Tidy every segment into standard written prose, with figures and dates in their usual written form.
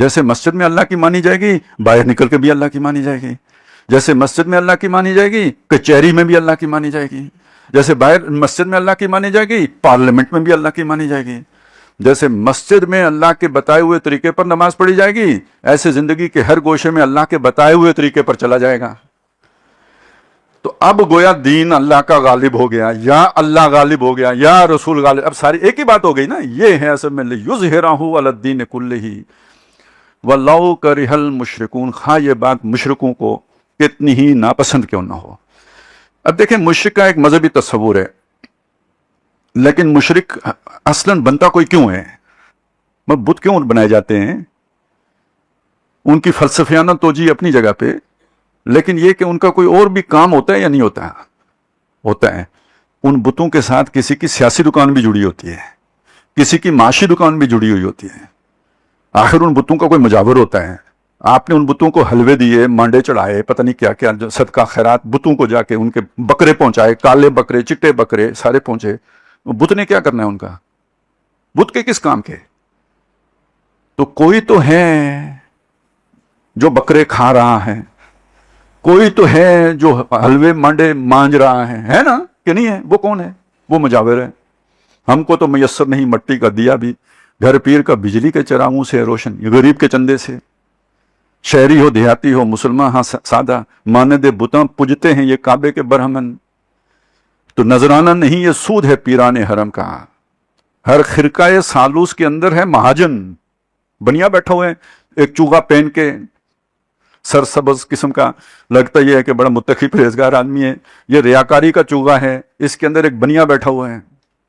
جیسے مسجد میں اللہ کی مانی جائے گی، باہر نکل کے بھی اللہ کی مانی جائے گی. جیسے مسجد میں اللہ کی مانی جائے گی، کچہری میں بھی اللہ کی مانی جائے گی. جیسے باہر مسجد میں اللہ کی مانی جائے گی، پارلیمنٹ میں بھی اللہ کی مانی جائے گی. جیسے مسجد میں اللہ کے بتائے ہوئے طریقے پر نماز پڑھی جائے گی، ایسے زندگی کے ہر گوشے میں اللہ کے بتائے ہوئے طریقے پر چلا جائے گا. تو اب گویا دین اللہ کا غالب ہو گیا، یا اللہ غالب ہو گیا یا رسول غالب. اب ساری ایک ہی بات ہو گئی نا. یہ ہے اصل میں لِیُظْہِرَہُ عَلَى الدِّینِ کُلِّهِ وَلَوْ کَرِہَ الْمُشْرِکُونَ. خواہ یہ بات مشرکوں کو کتنی ہی ناپسند کیوں نہ ہو. اب دیکھیں مشرک کا ایک مذہبی تصور ہے، لیکن مشرک اصلاً بنتا کوئی کیوں ہے؟ بت کیوں بنائے جاتے ہیں؟ ان کی فلسفیانہ توجیہ اپنی جگہ پہ، لیکن یہ کہ ان کا کوئی اور بھی کام ہوتا ہے یا نہیں ہوتا؟ ہوتا ہے. ان بتوں کے ساتھ کسی کی سیاسی دکان بھی جڑی ہوتی ہے، کسی کی معاشی دکان بھی جڑی ہوئی ہوتی ہے. آخر ان بتوں کا کوئی مجاور ہوتا ہے. آپ نے ان بتوں کو حلوے دیے، مانڈے چڑھائے، پتہ نہیں کیا کیا صدقہ خیرات، بتوں کو جا کے ان کے بکرے پہنچائے، کالے بکرے چٹے بکرے سارے پہنچے. بت نے کیا کرنا ہے ان کا؟ بت کے کس کام کے؟ تو کوئی تو ہے جو بکرے کھا رہا ہے، کوئی تو ہے جو حلوے مانڈے مانج رہا ہے نا کہ نہیں ہے؟ وہ کون ہے؟ وہ مجاور ہے. ہم کو تو میسر نہیں مٹی کا دیا بھی، گھر پیر کا بجلی کے چراغوں سے روشن، یہ غریب کے چندے سے. شہری ہو دیہاتی ہو مسلمان ہاں سادہ، ماند بتاں پجتے ہیں یہ کعبے کے برہمن. تو نذرانہ نہیں یہ سود ہے پیران حرم کا. ہر خرقہ سالوس کے اندر ہے مہاجن بنیا بیٹھا ہوئے ہیں، ایک چوغا پہن کے سرسبز قسم کا، لگتا یہ ہے کہ بڑا متقی پرہیزگار آدمی ہے. یہ ریاکاری کا چوغا ہے، اس کے اندر ایک بنیا بیٹھا ہوا ہے.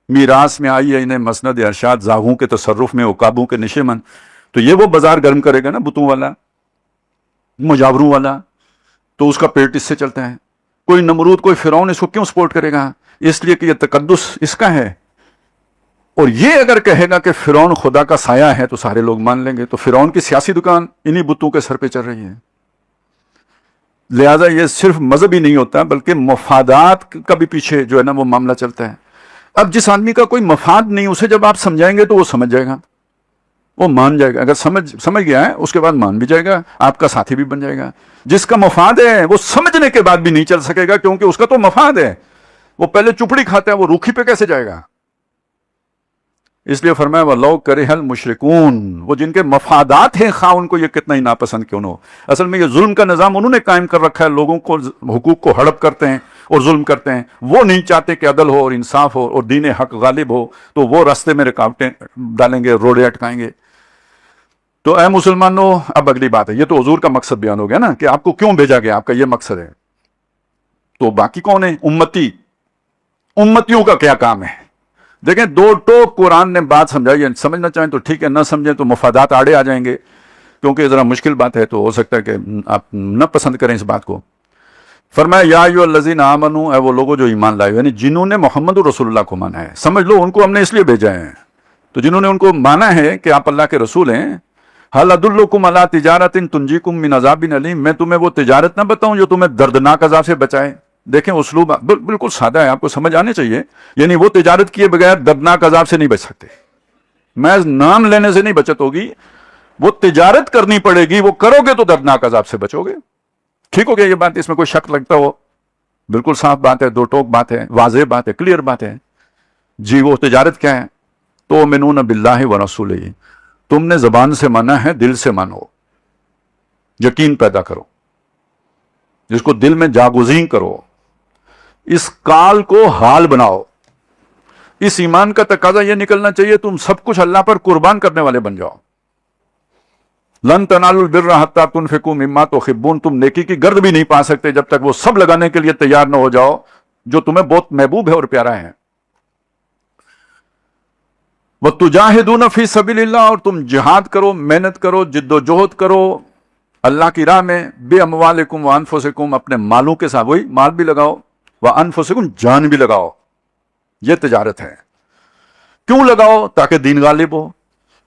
میراث میں آئی ہے انہیں مسند ارشاد، زاغوں کے تصرف میں عقابوں کے نشے من. تو یہ وہ بازار گرم کرے گا نا بتوں والا، مجاوروں والا، تو اس کا پیٹ اس سے چلتا ہے. کوئی نمرود کوئی فرعون اس کو کیوں سپورٹ کرے گا؟ اس لیے کہ یہ تقدس اس کا ہے. اور یہ اگر کہے گا کہ فرعون خدا کا سایہ ہے تو سارے لوگ مان لیں گے. تو فرعون کی سیاسی دکان انہی بتوں کے سر پہ چل رہی ہے. لہذا یہ صرف مذہبی نہیں ہوتا بلکہ مفادات کا بھی پیچھے جو ہے نا وہ معاملہ چلتا ہے. اب جس آدمی کا کوئی مفاد نہیں، اسے جب آپ سمجھائیں گے تو وہ سمجھ جائے گا، وہ مان جائے گا. اگر سمجھ گیا ہے اس کے بعد مان بھی جائے گا، آپ کا ساتھی بھی بن جائے گا. جس کا مفاد ہے وہ سمجھنے کے بعد بھی نہیں چل سکے گا، کیونکہ اس کا تو مفاد ہے. وہ پہلے چپڑی کھاتا ہے، وہ روکھی پہ کیسے جائے گا؟ اس لیے فرمایا وَلَوْ كَرِهَ الْمُشْرِكُونَ. وہ جن کے مفادات ہیں خواہ ان کو یہ کتنا ہی ناپسند کیوں نہ ہو. اصل میں یہ ظلم کا نظام انہوں نے قائم کر رکھا ہے، لوگوں کو حقوق کو ہڑپ کرتے ہیں اور ظلم کرتے ہیں. وہ نہیں چاہتے کہ عدل ہو اور انصاف ہو اور دین حق غالب ہو، تو وہ راستے میں رکاوٹیں ڈالیں گے، روڑے اٹکائیں گے. تو اے مسلمانوں، اب اگلی بات ہے، یہ تو حضور کا مقصد بیان ہو گیا نا کہ آپ کو کیوں بھیجا گیا، آپ کا یہ مقصد ہے. تو باقی کون ہے؟ امتیوں کا کیا کام ہے؟ دیکھیں دو ٹوک قرآن نے بات سمجھائی ہے. سمجھنا چاہیں تو ٹھیک ہے، نہ سمجھیں تو مفادات آڑے آ جائیں گے، کیونکہ ذرا مشکل بات ہے تو ہو سکتا ہے کہ آپ نہ پسند کریں اس بات کو. فرمایا یا ایھا الذین آمنوا، اے وہ لوگوں جو ایمان لائے، یعنی جنہوں نے محمد رسول اللہ کو مانا ہے. سمجھ لو ان کو ہم نے اس لیے بھیجا ہے. تو جنہوں نے ان کو مانا ہے کہ آپ اللہ کے رسول ہیں، هل ادلکم علی تجارۃ تنجیکم من عذاب علیم، میں تمہیں وہ تجارت نہ بتاؤں جو تمہیں دردناک عذاب سے بچائے. دیکھیں اسلوب بالکل سادہ ہے، آپ کو سمجھ آنے چاہیے. یعنی وہ تجارت کیے بغیر دردناک عذاب سے نہیں بچ سکتے. محض نام لینے سے نہیں بچت ہوگی، وہ تجارت کرنی پڑے گی. وہ کرو گے تو دردناک عذاب سے بچو گے. ٹھیک ہو گیا یہ بات؟ اس میں کوئی شک لگتا ہو؟ بالکل صاف بات ہے، دو ٹوک بات ہے، واضح بات ہے، کلیئر بات ہے. جی وہ تجارت کیا ہے؟ تؤمنون باللہ ورسولہ. تم نے زبان سے مانا ہے، دل سے مانو، یقین پیدا کرو، جس کو دل میں جاگزین کرو، اس کال کو حال بناؤ. اس ایمان کا تقاضا یہ نکلنا چاہیے تم سب کچھ اللہ پر قربان کرنے والے بن جاؤ. لن تنالوا البر حتی تنفقوا مما تحبون. تم نیکی کی گرد بھی نہیں پا سکتے جب تک وہ سب لگانے کے لیے تیار نہ ہو جاؤ جو تمہیں بہت محبوب ہے اور پیارا ہے. وَتُجَاهِدُونَ فِي سَبِيلِ اللَّهِ. اور تم جہاد کرو، محنت کرو، جد و جہد کرو اللہ کی راہ میں. بِأَمْوَالِكُمْ وَأَنفُسِكُمْ. اپنے مالوں کے ساتھ، وہی مال بھی لگاؤ، وَأَنفُسِكُمْ جان بھی لگاؤ. یہ تجارت ہے. کیوں لگاؤ؟ تاکہ دین غالب ہو.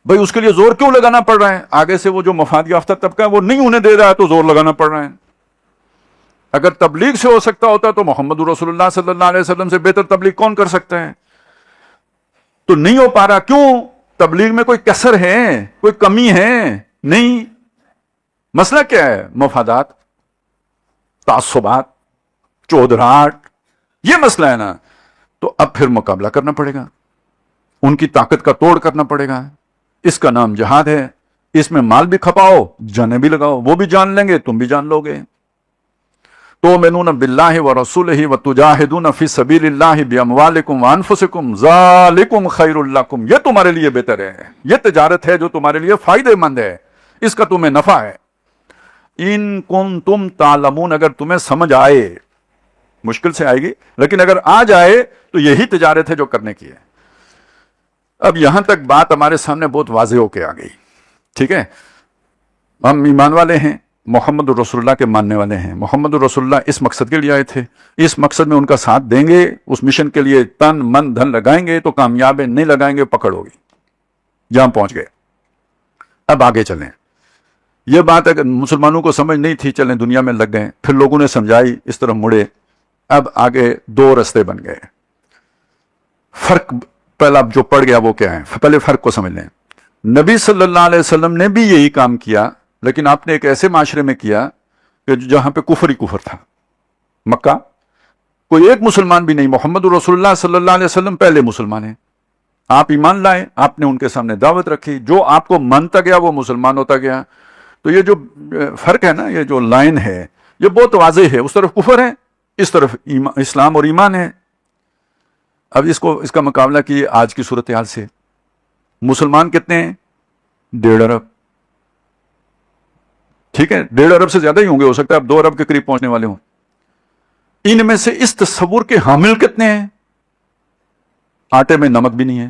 بھئی اس کے لیے زور کیوں لگانا پڑ رہا ہے؟ آگے سے وہ جو مفاد یافتہ طبقہ ہے وہ نہیں انہیں دے رہا ہے تو زور لگانا پڑ رہا ہے. اگر تبلیغ سے ہو سکتا ہوتا تو محمد رسول اللہ صلی اللہ علیہ وسلم سے بہتر تبلیغ کون کر سکتا ہے؟ تو نہیں ہو پا رہا. کیوں؟ تبلیغ میں کوئی کسر ہے، کوئی کمی ہے. نہیں. مسئلہ کیا ہے؟ مفادات، تعصبات، چودراہٹ، یہ مسئلہ ہے نا. تو اب پھر مقابلہ کرنا پڑے گا، ان کی طاقت کا توڑ کرنا پڑے گا. اس کا نام جہاد ہے. اس میں مال بھی کھپاؤ، جانیں بھی لگاؤ، وہ بھی جان لیں گے، تم بھی جان لو گے. تؤمنون باللہ ورسولہ وتجاہدون فی سبیل اللہ باموالکم وانفسکم ذالکم خیر لکم. یہ تمہارے لیے بہتر ہے، یہ تجارت ہے جو تمہارے لیے فائدہ مند ہے، اس کا تمہیں نفع ہے. ان کنتم تعلمون، اگر تمہیں سمجھ آئے، مشکل سے آئے گی لیکن اگر آ جائے تو یہی تجارت ہے جو کرنے کی ہے. اب یہاں تک بات ہمارے سامنے بہت واضح ہو کے آ گئی. ٹھیک ہے، ہم ایمان والے ہیں، محمد رسول اللہ کے ماننے والے ہیں. محمد رسول اللہ اس مقصد کے لیے آئے تھے، اس مقصد میں ان کا ساتھ دیں گے، اس مشن کے لیے تن من دھن لگائیں گے تو کامیاب ہے، نہیں لگائیں گے پکڑ ہوگی. جہاں پہنچ گئے. اب آگے چلیں. یہ بات اگر مسلمانوں کو سمجھ نہیں تھی، چلیں دنیا میں لگ گئے، پھر لوگوں نے سمجھائی، اس طرح مڑے. اب آگے دو رستے بن گئے. فرق پہلا جو پڑ گیا وہ کیا ہے؟ پہلے فرق کو سمجھ لیں. نبی صلی اللہ علیہ وسلم نے بھی یہی کام کیا، لیکن آپ نے ایک ایسے معاشرے میں کیا کہ جہاں پہ کفر ہی کفر تھا. مکہ کوئی ایک مسلمان بھی نہیں. محمد رسول اللہ صلی اللہ علیہ وسلم پہلے مسلمان ہیں. آپ ایمان لائے، آپ نے ان کے سامنے دعوت رکھی، جو آپ کو مانتا گیا وہ مسلمان ہوتا گیا. تو یہ جو فرق ہے نا، یہ جو لائن ہے یہ بہت واضح ہے. اس طرف کفر ہے، اس طرف اسلام اور ایمان ہے. اب اس کا مقابلہ کیے آج کی صورتحال سے. مسلمان کتنے ہیں؟ 1.5 ارب. ٹھیک ہے، 1.5 ارب سے زیادہ ہی ہوں گے، ہو سکتا ہے اب 2 ارب کے قریب پہنچنے والے ہوں. ان میں سے اس تصور کے حامل کتنے ہیں؟ آٹے میں نمک بھی نہیں ہے.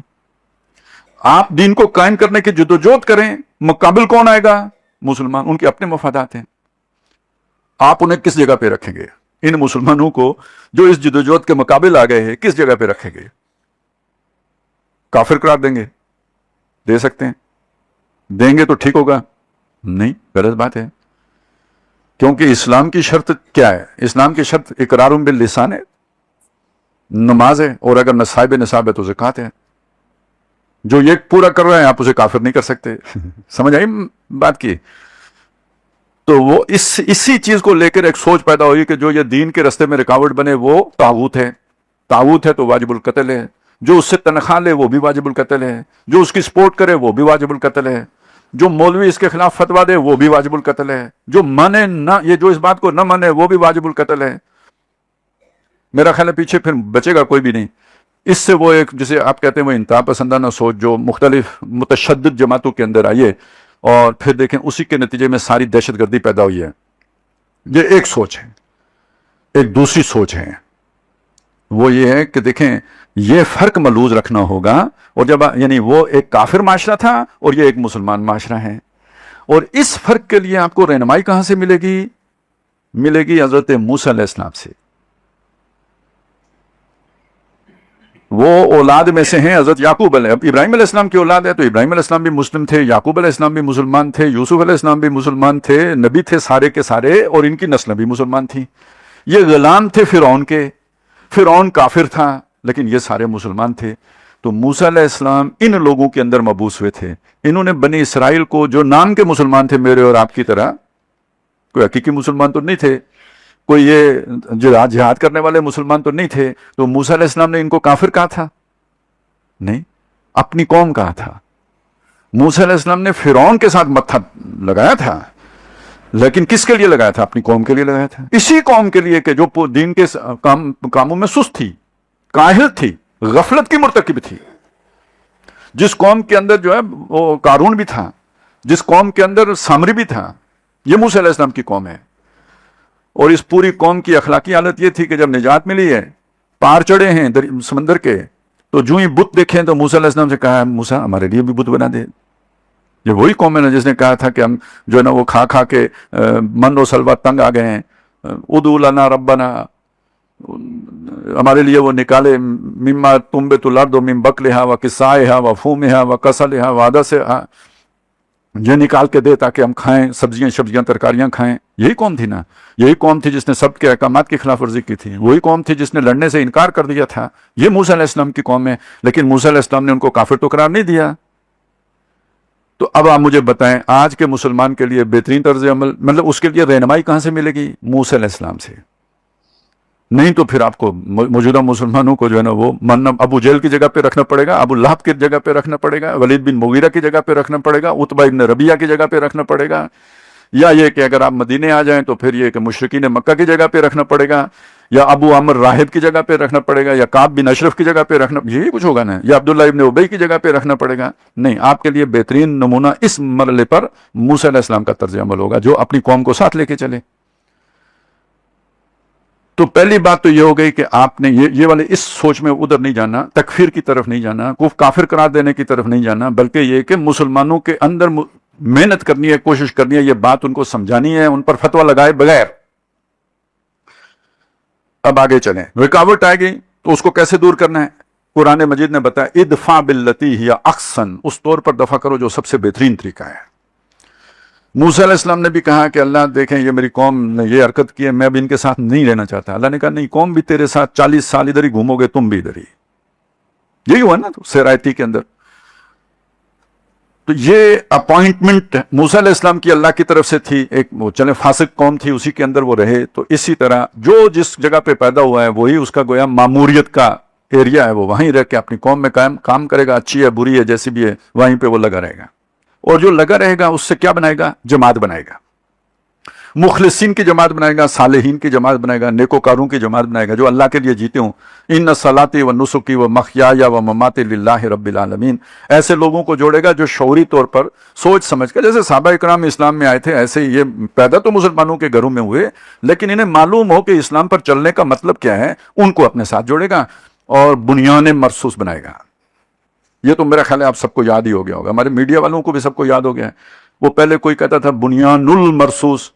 آپ دین کو قائم کرنے کی جدوجہد کریں، مقابل کون آئے گا؟ مسلمان. ان کے اپنے مفادات ہیں. آپ انہیں کس جگہ پہ رکھیں گے؟ ان مسلمانوں کو جو اس جدوجہد کے مقابل آ گئے ہیں، کس جگہ پہ رکھیں گے؟ کافر قرار دیں گے؟ دے سکتے ہیں؟ دیں گے تو ٹھیک ہوگا؟ نہیں، غلط بات ہے. کیونکہ اسلام کی شرط کیا ہے؟ اسلام کی شرط اقرار باللسان ہے، نماز ہے، اور اگر نصاب ہے تو زکوٰۃ ہے. جو یہ پورا کر رہے ہیں آپ اسے کافر نہیں کر سکتے. سمجھ آئی بات کی؟ تو وہ اسی چیز کو لے کر ایک سوچ پیدا ہوئی کہ جو یہ دین کے رستے میں رکاوٹ بنے وہ طاغوت ہے. طاغوت ہے تو واجب القتل ہے. جو اس سے تنخواہ لے وہ بھی واجب القتل ہے. جو اس کی سپورٹ کرے وہ بھی واجب القتل ہے. جو مولوی اس کے خلاف فتوا دے وہ بھی واجب القتل ہے. جو مانے نہ، یہ جو اس بات کو نہ مانے وہ بھی واجب القتل ہے. میرا خیال ہے پیچھے پھر بچے گا کوئی بھی نہیں. اس سے وہ ایک جسے آپ کہتے ہیں وہ انتہا پسندانہ سوچ جو مختلف متشدد جماعتوں کے اندر آئی ہے، اور پھر دیکھیں اسی کے نتیجے میں ساری دہشت گردی پیدا ہوئی ہے. یہ ایک سوچ ہے. ایک دوسری سوچ ہے، وہ یہ ہے کہ دیکھیں یہ فرق ملحوظ رکھنا ہوگا. اور جب یعنی وہ ایک کافر معاشرہ تھا اور یہ ایک مسلمان معاشرہ ہے، اور اس فرق کے لیے آپ کو رہنمائی کہاں سے ملے گی؟ ملے گی حضرت موسیٰ علیہ السلام سے. وہ اولاد میں سے ہیں حضرت یعقوب ابراہیم علیہ السلام کی اولاد ہے، تو ابراہیم علیہ السلام بھی مسلم تھے، یعقوب علیہ السلام بھی مسلمان تھے، یوسف علیہ السلام بھی مسلمان تھے، نبی تھے سارے کے سارے، اور ان کی نسلیں بھی مسلمان تھیں. یہ غلام تھے فرعون کے، فرعون کافر تھا لیکن یہ سارے مسلمان تھے. تو موسیٰ علیہ السلام ان لوگوں کے اندر مبعوث ہوئے تھے. انہوں نے بنی اسرائیل کو، جو نام کے مسلمان تھے میرے اور آپ کی طرح، کوئی حقیقی مسلمان تو نہیں تھے، کوئی یہ جہاد کرنے والے مسلمان تو نہیں تھے، تو موسیٰ علیہ السلام نے ان کو کافر کہا تھا؟ نہیں، اپنی قوم کہا تھا. موسیٰ علیہ السلام نے فرعون کے ساتھ متھا لگایا تھا، لیکن کس کے لیے لگایا تھا؟ اپنی قوم کے لیے لگایا تھا. اسی قوم کے لیے کہ جو دین کے کاموں میں سست تھی، کاہل تھی، غفلت کی مرتکب تھی. جس قوم کے اندر جو ہے وہ قارون بھی تھا، جس قوم کے اندر سامری بھی تھا، یہ موسیٰ علیہ السلام کی قوم ہے. اور اس پوری قوم کی اخلاقی حالت یہ تھی کہ جب نجات ملی ہے، پار چڑھے ہیں سمندر کے، تو جو ہی بت دیکھیں تو موسیٰ علیہ السلام سے کہا ہے موسیٰ ہمارے لیے بھی بت بنا دے. یہ وہی قوم ہے نا جس نے کہا تھا کہ ہم جو ہے نا وہ کھا کے من و سلوہ تنگ آ گئے ہیں، ادعو لنا ربنا، ہمارے لیے وہ نکالے مما تنبت الارض من بقلہا و قثائہا و فومہا و کسلہا و عدسہا، یہ نکال کے دے تاکہ ہم کھائیں، سبزیاں ترکاریاں کھائیں. یہی قوم تھی نا، یہی قوم تھی جس نے سب کے احکامات کی خلاف ورزی کی تھی، وہی قوم تھی جس نے لڑنے سے انکار کر دیا تھا. یہ موسیٰ علیہ السلام کی قوم ہے. لیکن موسیٰ علیہ السلام نے ان کو کافر تو قرار نہیں دیا. تو اب آپ مجھے بتائیں آج کے مسلمان کے لیے بہترین طرز عمل، مطلب اس کے لیے رہنمائی کہاں سے ملے گی؟ موسیٰ علیہ السلام سے، نہیں تو پھر آپ کو موجودہ مسلمانوں کو جو ہے نا وہ ابو جہل کی جگہ پہ رکھنا پڑے گا، ابو لہب کی جگہ پہ رکھنا پڑے گا، ولید بن مغیرہ کی جگہ پہ رکھنا پڑے گا، عتبہ ابن ربیعہ کی جگہ پہ رکھنا پڑے گا، یا یہ کہ اگر آپ مدینے آ جائیں تو پھر یہ کہ مشرکین مکہ کی جگہ پہ رکھنا پڑے گا، یا ابو عامر راہب کی جگہ پہ رکھنا پڑے گا، یا کعب بن اشرف کی جگہ پہ رکھنا، یہی کچھ ہوگا نا، یا عبداللہ ابن ابی کی جگہ پہ رکھنا پڑے گا؟ نہیں، آپ کے لیے بہترین نمونہ اس مرحلے پر موسیٰ علیہ السلام کا طرز عمل ہوگا، جو اپنی قوم کو ساتھ لے کے چلے۔ تو پہلی بات تو یہ ہو گئی کہ آپ نے یہ والے اس سوچ میں ادھر نہیں جانا، تکفیر کی طرف نہیں جانا، کافر قرار دینے کی طرف نہیں جانا، بلکہ یہ کہ مسلمانوں کے اندر محنت کرنی ہے، کوشش کرنی ہے، یہ بات ان کو سمجھانی ہے، ان پر فتویٰ لگائے بغیر۔ اب آگے چلیں، رکاوٹ آئے گی تو اس کو کیسے دور کرنا ہے؟ قرآن مجید نے بتایا ادفع باللتی ہی احسن، اس طور پر دفع کرو جو سب سے بہترین طریقہ ہے۔ موسیٰ علیہ السلام نے بھی کہا کہ اللہ دیکھیں یہ میری قوم نے یہ حرکت کی ہے، میں اب ان کے ساتھ نہیں رہنا چاہتا۔ اللہ نے کہا نہیں، قوم بھی تیرے ساتھ 40 سال ادھر ہی گھومو گے، تم بھی ادھر ہی۔ یہی ہوا نا تو سیرائتی کے اندر۔ تو یہ اپوائنٹمنٹ موسیٰ علیہ السلام کی اللہ کی طرف سے تھی، ایک وہ چلے فاسق قوم تھی، اسی کے اندر وہ رہے۔ تو اسی طرح جو جس جگہ پہ پیدا ہوا ہے وہی اس کا گویا ماموریت کا ایریا ہے، وہ وہیں رہ کے اپنی قوم میں کام کرے گا، اچھی ہے بری ہے جیسی بھی ہے، وہیں پہ وہ لگا رہے گا۔ اور جو لگا رہے گا اس سے کیا بنائے گا؟ جماعت بنائے گا، مخلصین کی جماعت بنائے گا، صالحین کی جماعت بنائے گا، نیکوکاروں کی جماعت بنائے گا، جو اللہ کے لیے جیتے ہوں۔ ان صلاتی و نسکی و محیای و مماتی للہ رب العالمین، ایسے لوگوں کو جوڑے گا جو شعوری طور پر سوچ سمجھ کر، جیسے صحابہ اکرام اسلام میں آئے تھے ایسے ہی یہ پیدا تو مسلمانوں کے گھروں میں ہوئے، لیکن انہیں معلوم ہو کہ اسلام پر چلنے کا مطلب کیا ہے، ان کو اپنے ساتھ جوڑے گا اور بنیان مرصوص بنائے گا۔ یہ تو میرا خیال ہے آپ سب کو یاد ہی ہو گیا ہوگا، ہمارے میڈیا والوں کو بھی سب کو یاد ہو گیا ہے۔ وہ پہلے کوئی کہتا تھا بنیان المرصوص،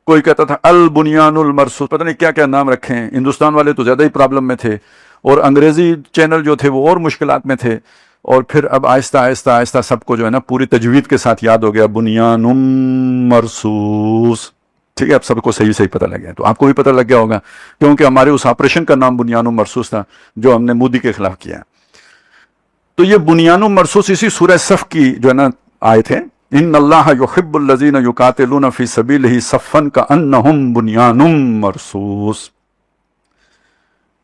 کوئی کہتا تھا البنیان المرصوص، پتہ نہیں کیا کیا نام رکھے ہیں۔ ہندوستان والے تو زیادہ ہی پرابلم میں تھے، اور انگریزی چینل جو تھے وہ اور مشکلات میں تھے، اور پھر اب آہستہ آہستہ آہستہ سب کو جو ہے نا پوری تجوید کے ساتھ یاد ہو گیا، بنیان مرصوص۔ ٹھیک ہے، اب سب کو صحیح صحیح پتہ لگ گیا، تو آپ کو بھی پتہ لگ گیا ہوگا، کیونکہ ہمارے اس آپریشن کا نام بنیان مرصوص تھا جو ہم نے مودی کے خلاف کیا۔ تو یہ بنیان مرصوص اسی سورہ صف کی جو ہے نا آیت ہے، ان اللہ یحب الذین یقاتلون فی سبیلہ صفا کانہم بنیان مرصوص۔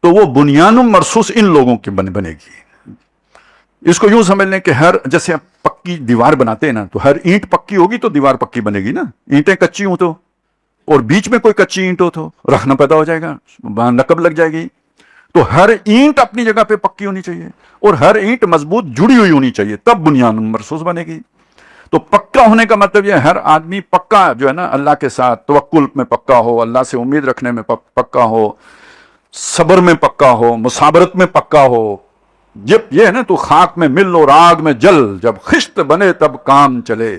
تو وہ بنیان مرصوص ان لوگوں کی بنے گی۔ اس کو یوں سمجھ لیں کہ جیسے آپ پکی دیوار بناتے ہیں نا، تو ہر اینٹ پکی ہوگی تو دیوار پکی بنے گی نا، اینٹیں کچی ہوں تو، اور بیچ میں کوئی کچی اینٹ ہو تو رکھنا پیدا ہو جائے گا، نقب لگ جائے گی۔ تو ہر اینٹ اپنی جگہ پہ پکی ہونی چاہیے، اور ہر اینٹ مضبوط جڑی ہوئی ہونی چاہیے، تب بنیان مرصوص بنے گی۔ تو پکا ہونے کا مطلب یہ ہر آدمی پکا جو ہے نا اللہ کے ساتھ توکل میں پکا ہو، اللہ سے امید رکھنے میں پکا ہو، صبر میں پکا ہو، مصابرت میں پکا ہو۔ جب یہ ہے نا تو خاک میں مل اور آگ میں جل، جب خشت بنے تب کام چلے،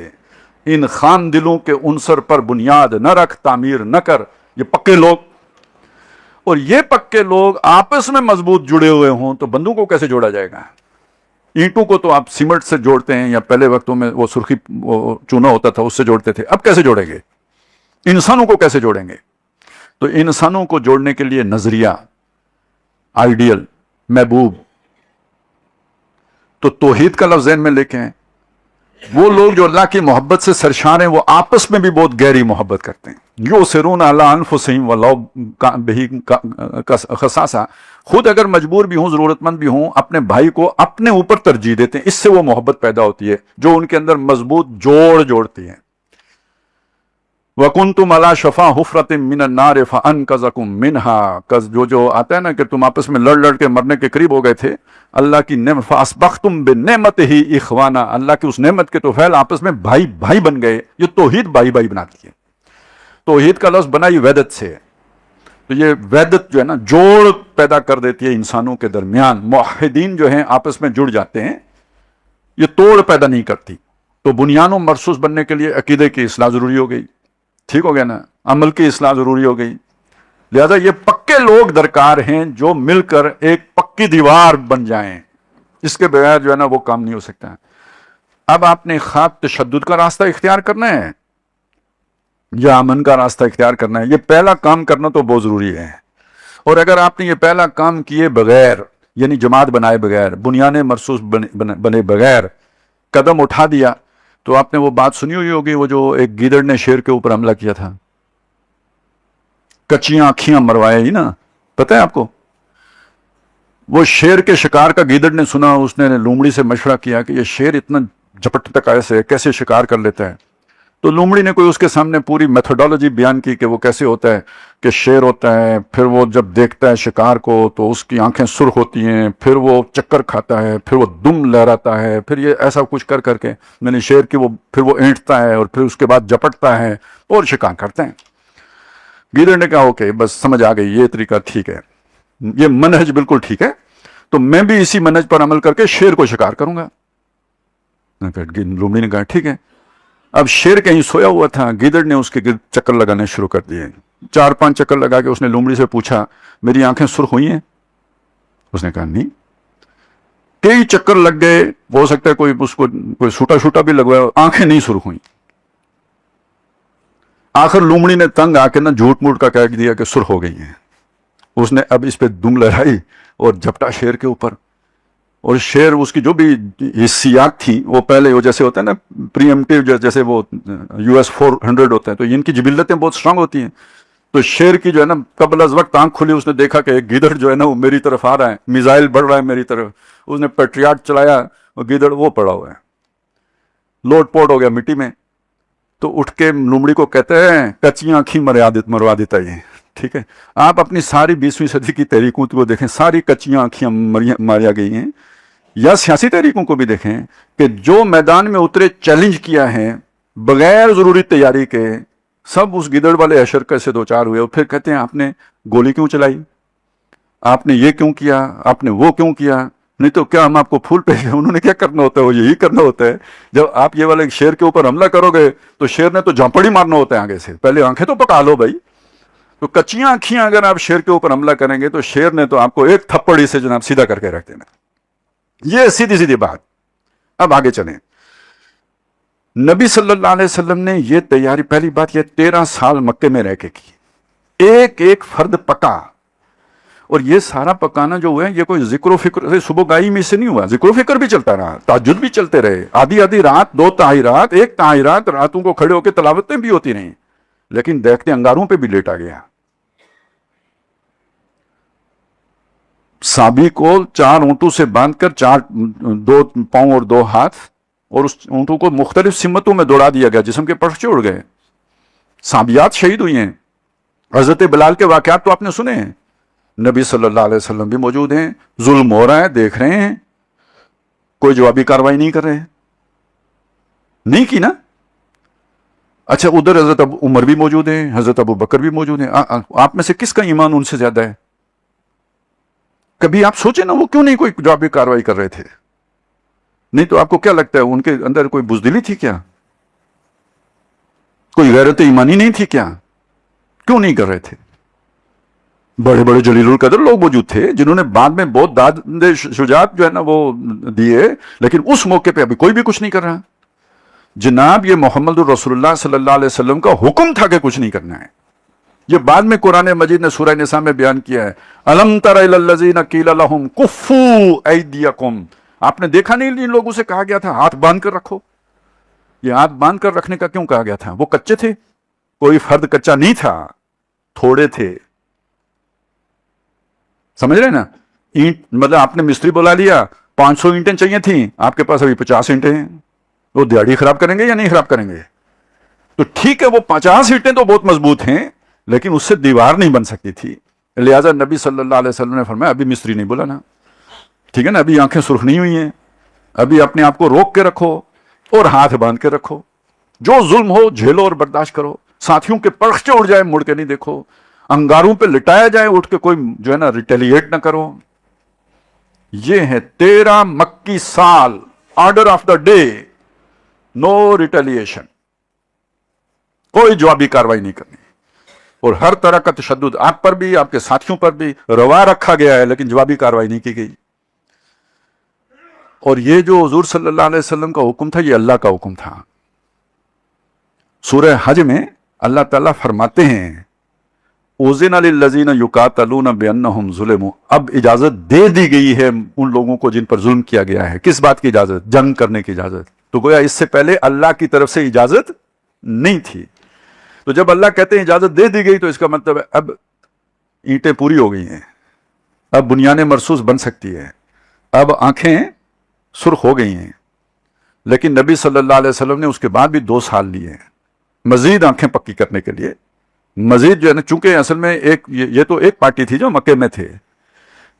ان خام دلوں کے عنصر پر بنیاد نہ رکھ، تعمیر نہ کر۔ یہ پکے لوگ، اور یہ پکے لوگ آپس میں مضبوط جڑے ہوئے ہوں تو بندوں کو کیسے جوڑا جائے گا؟ اینٹوں کو تو آپ سیمنٹ سے جوڑتے ہیں، یا پہلے وقتوں میں وہ سرخی چونا ہوتا تھا اس سے جوڑتے تھے، اب کیسے جوڑیں گے؟ انسانوں کو کیسے جوڑیں گے؟ تو انسانوں کو جوڑنے کے لیے نظریہ، آئیڈیل، محبوب، تو توحید کا لفظ ذہن میں لے کے آئیں۔ وہ لوگ جو اللہ کی محبت سے سرشار ہیں وہ آپس میں بھی بہت گہری محبت کرتے ہیں۔ یؤثرون علی انفسہم ولو بہم خصاصہ، خود اگر مجبور بھی ہوں، ضرورت مند بھی ہوں، اپنے بھائی کو اپنے اوپر ترجیح دیتے ہیں۔ اس سے وہ محبت پیدا ہوتی ہے جو ان کے اندر مضبوط جوڑتی ہے۔ وَكُنْتُمْ عَلَى شَفَا حُفْرَةٍ مِّنَ النَّارِ فَأَنْقَذَكُم مِّنْهَا، جو آتا ہے نا کہ تم آپس میں لڑ کے مرنے کے قریب ہو گئے تھے، اللہ کی نعمت فَأَصْبَحْتُم بِنِعْمَتِهِ إِخْوَانًا، اللہ کی اس نعمت کے توفیل آپس میں بھائی بن گئے۔ یہ توحید بھائی بناتی ہے۔ توحید کا لفظ بنا یہ وحدت سے ہے، تو یہ وحدت جو ہے نا جوڑ پیدا کر دیتی ہے انسانوں کے درمیان۔ موحدین جو ہیں آپس میں جڑ جاتے ہیں، یہ توڑ پیدا نہیں کرتی۔ تو بنیان و مرصوص بننے کے لیے عقیدے کی اصلاح ضروری ہو گئی، ٹھیک ہو گیا نا، عمل کی اصلاح ضروری ہو گئی۔ لہذا یہ پکے لوگ درکار ہیں جو مل کر ایک پکی دیوار بن جائیں، اس کے بغیر جو ہے نا وہ کام نہیں ہو سکتا۔ اب آپ نے خواہ تشدد کا راستہ اختیار کرنا ہے یا امن کا راستہ اختیار کرنا ہے، یہ پہلا کام کرنا تو بہت ضروری ہے۔ اور اگر آپ نے یہ پہلا کام کیے بغیر، یعنی جماعت بنائے بغیر، بنیان مرصوص بنے بغیر قدم اٹھا دیا، تو آپ نے وہ بات سنی ہوئی ہوگی، وہ جو ایک گیدڑ نے شیر کے اوپر حملہ کیا تھا، کچیاں آنکھیاں مروایا ہی نا، پتہ ہے آپ کو؟ وہ شیر کے شکار کا گیدڑ نے سنا، اس نے لومڑی سے مشورہ کیا کہ یہ شیر اتنا جپٹ تک ایسے کیسے شکار کر لیتا ہے؟ تو لومڑی نے کوئی اس کے سامنے پوری میتھڈالوجی بیان کی کہ وہ کیسے ہوتا ہے، کہ شیر ہوتا ہے، پھر وہ جب دیکھتا ہے شکار کو تو اس کی آنکھیں سرخ ہوتی ہیں، پھر وہ چکر کھاتا ہے، پھر وہ دم لہراتا ہے، پھر یہ ایسا کچھ کر کر کے میں نے شیر کی پھر وہ اینٹتا ہے اور پھر اس کے بعد جپٹتا ہے اور شکار کرتے ہیں۔ گیدڑ نے کہا اوکے بس سمجھ آ گئی، یہ طریقہ ٹھیک ہے، یہ منہج بالکل ٹھیک ہے، تو میں بھی اسی منہج پر عمل کر کے شیر کو شکار کروں گا۔ لومڑی نے کہا ٹھیک ہے۔ اب شیر کہیں سویا ہوا تھا، گیدڑ نے اس کے گرد چکر لگانے شروع کر دیے، 4-5 چکر لگا کے اس نے لومڑی سے پوچھا میری آنکھیں سرخ ہوئی ہیں؟ اس نے کہا نہیں۔ کئی چکر لگ گئے، ہو سکتا ہے کوئی اس کو کوئی سوٹا شوٹا بھی لگوایا، آنکھیں نہیں سرخ ہوئیں۔ آخر لومڑی نے تنگ آ کے نا جھوٹ موٹ کا کہہ دیا کہ سرخ ہو گئی ہیں۔ اس نے اب اس پہ دم لہرائی اور جھپٹا شیر کے اوپر، اور شیر اس کی جو بھی حصیات تھیں وہ پہلے وہ جیسے ہوتا ہے نا پری ایمپٹیو، جیسے وہ US 400 ہوتا ہے، تو ان کی جبلتیں بہت اسٹرانگ ہوتی ہیں۔ تو شیر کی جو ہے نا قبل از وقت آنکھ کھلی، اس نے دیکھا کہ ایک گیدڑ جو ہے نا وہ میری طرف آ رہا ہے، میزائل بڑھ رہا ہے میری طرف، اس نے پیٹریاٹ چلایا اور گیدڑ وہ پڑا ہوا ہے، لوٹ پوٹ ہو گیا مٹی میں۔ تو اٹھ کے لومڑی کو کہتے ہیں کچیاں آنکھیں مروا دیتا یہ، ٹھیک ہے؟ آپ اپنی ساری 20ویں صدی کی تحریکوں کو دیکھیں، ساری کچیاں آنکھیں ماریا گئی ہیں، یا سیاسی تحریکوں کو بھی دیکھیں کہ جو میدان میں اترے چیلنج کیا ہے بغیر ضروری تیاری کے، سب اس گیدڑ والے حشر سے دو چار ہوئے، اور پھر کہتے ہیں آپ نے گولی کیوں چلائی، آپ نے یہ کیوں کیا، آپ نے وہ کیوں کیا؟ نہیں تو کیا ہم آپ کو پھول پہ انہوں نے کیا کرنا ہوتا ہے، وہ یہی کرنا ہوتا ہے۔ جب آپ یہ والے شیر کے اوپر حملہ کرو گے تو شیر نے تو جھانپڑی مارنا ہوتا ہے آگے سے، پہلے آنکھیں تو پکا لو بھائی۔ تو کچیاں آنکھیاں اگر آپ شیر کے اوپر حملہ کریں گے تو شیر نے تو آپ کو ایک تھپڑی سے جناب سیدھا کر کے رکھ دینا۔ یہ سیدھی سیدھی بات۔ اب آگے چلیں، نبی صلی اللہ علیہ وسلم نے یہ تیاری، پہلی بات یہ 13 سال مکے میں رہ کے کی، ایک ایک فرد پکا، اور یہ سارا پکانا جو ہوا ہے یہ کوئی ذکر و فکر صبح گائی میں سے نہیں ہوا، ذکر و فکر بھی چلتا رہا، تہجد بھی چلتے رہے، آدھی رات، 2 تہائی رات، 1 تہائی رات راتوں کو کھڑے ہو کے تلاوتیں بھی ہوتی رہیں، لیکن دیکھتے انگاروں پہ بھی لیٹ آ گیا۔ صحابی کو 4 اونٹوں سے باندھ کر 2 پاؤں اور 2 ہاتھ، اور اس اونٹوں کو مختلف سمتوں میں دوڑا دیا گیا، جسم کے پرچے اڑ گئے، صحابیات شہید ہوئی ہیں۔ حضرت بلال کے واقعات تو آپ نے سنے ہیں، نبی صلی اللہ علیہ وسلم بھی موجود ہیں، ظلم ہو رہا ہے دیکھ رہے ہیں، کوئی جوابی کاروائی نہیں کر رہے، نہیں کی نا۔ اچھا ادھر حضرت عمر بھی موجود ہیں، حضرت ابو بکر بھی موجود ہیں، آپ میں سے کس کا ایمان ان سے زیادہ ہے؟ کبھی آپ سوچیں نا وہ کیوں نہیں کوئی جوابی کاروائی کر رہے تھے؟ نہیں تو آپ کو کیا لگتا ہے ان کے اندر کوئی بزدلی تھی کیا؟ کوئی غیرت ایمانی نہیں تھی کیا؟ کیوں نہیں کر رہے تھے؟ بڑے بڑے جلیل القدر لوگ موجود تھے جنہوں نے بعد میں بہت داد شجاعت جو ہے نا وہ دیے، لیکن اس موقع پہ ابھی کوئی بھی کچھ نہیں کر رہا۔ جناب یہ محمد الرسول اللہ صلی اللہ علیہ وسلم کا حکم تھا کہ کچھ نہیں کرنا ہے، یہ بعد میں قرآن مجید نے سورہ نساء میں بیان کیا ہے، الم تر الی الذین قیل لهم کفوا ایدیکم، آپ نے دیکھا نہیں ان لوگوں سے کہا گیا تھا ہاتھ باندھ کر رکھو؟ یہ ہاتھ باندھ کر رکھنے کا کیوں کہا گیا تھا؟ وہ کچے تھے؟ کوئی فرد کچا نہیں تھا، تھوڑے تھے، سمجھ رہے نا؟ اینٹ مطلب آپ نے مستری بلا لیا، 500 اینٹیں چاہیے تھیں، آپ کے پاس ابھی 50 اینٹیں ہیں، وہ دیہڑی خراب کریں گے یا نہیں خراب کریں گے؟ تو ٹھیک ہے وہ 50 اینٹیں تو بہت مضبوط ہیں، لیکن اس سے دیوار نہیں بن سکتی تھی، لہٰذا نبی صلی اللہ علیہ وسلم نے فرمایا ابھی مستری نہیں بلانا، ٹھیک ہے نا، ابھی آنکھیں سرخ نہیں ہوئی ہیں، ابھی اپنے آپ کو روک کے رکھو اور ہاتھ باندھ کے رکھو، جو ظلم ہو جھیلو اور برداشت کرو، ساتھیوں کے پرخچے اڑ جائے مڑ کے نہیں دیکھو، انگاروں پہ لٹایا جائے اٹھ کے کوئی جو ہے نا ریٹیلیٹ نہ کرو۔ یہ ہے 13 مکی سال، order of the day, know retaliation, کوئی جوابی کاروائی نہیں کرنی، اور ہر طرح کا تشدد آپ پر بھی آپ کے ساتھیوں پر بھی روا رکھا گیا ہے، لیکن جوابی کاروائی نہیں کی گئی۔ اور یہ جو حضور صلی اللہ علیہ وسلم کا حکم تھا یہ اللہ کا حکم تھا۔ سورہ حج میں اللہ تعالیٰ فرماتے ہیں اُذِنَ لِلَّذِينَ يُقَاتَلُونَ بِأَنَّهُمْ ظُلِمُوا، اب اجازت دے دی گئی ہے ان لوگوں کو جن پر ظلم کیا گیا ہے۔ کس بات کی اجازت؟ جنگ کرنے کی اجازت۔ تو گویا اس سے پہلے اللہ کی طرف سے اجازت نہیں تھی. تو جب اللہ کہتے ہیں اجازت دے دی گئی تو اس کا مطلب ہے اب اینٹیں پوری ہو گئی ہیں, اب بنیادیں مرصوص بن سکتی ہے, اب آنکھیں سرخ ہو گئی ہیں. لیکن نبی صلی اللہ علیہ وسلم نے اس کے بعد بھی 2 سال لیے ہیں مزید آنکھیں پکی کرنے کے لیے. مزید جو ہے نا, چونکہ اصل میں یہ تو ایک پارٹی تھی جو مکے میں تھے,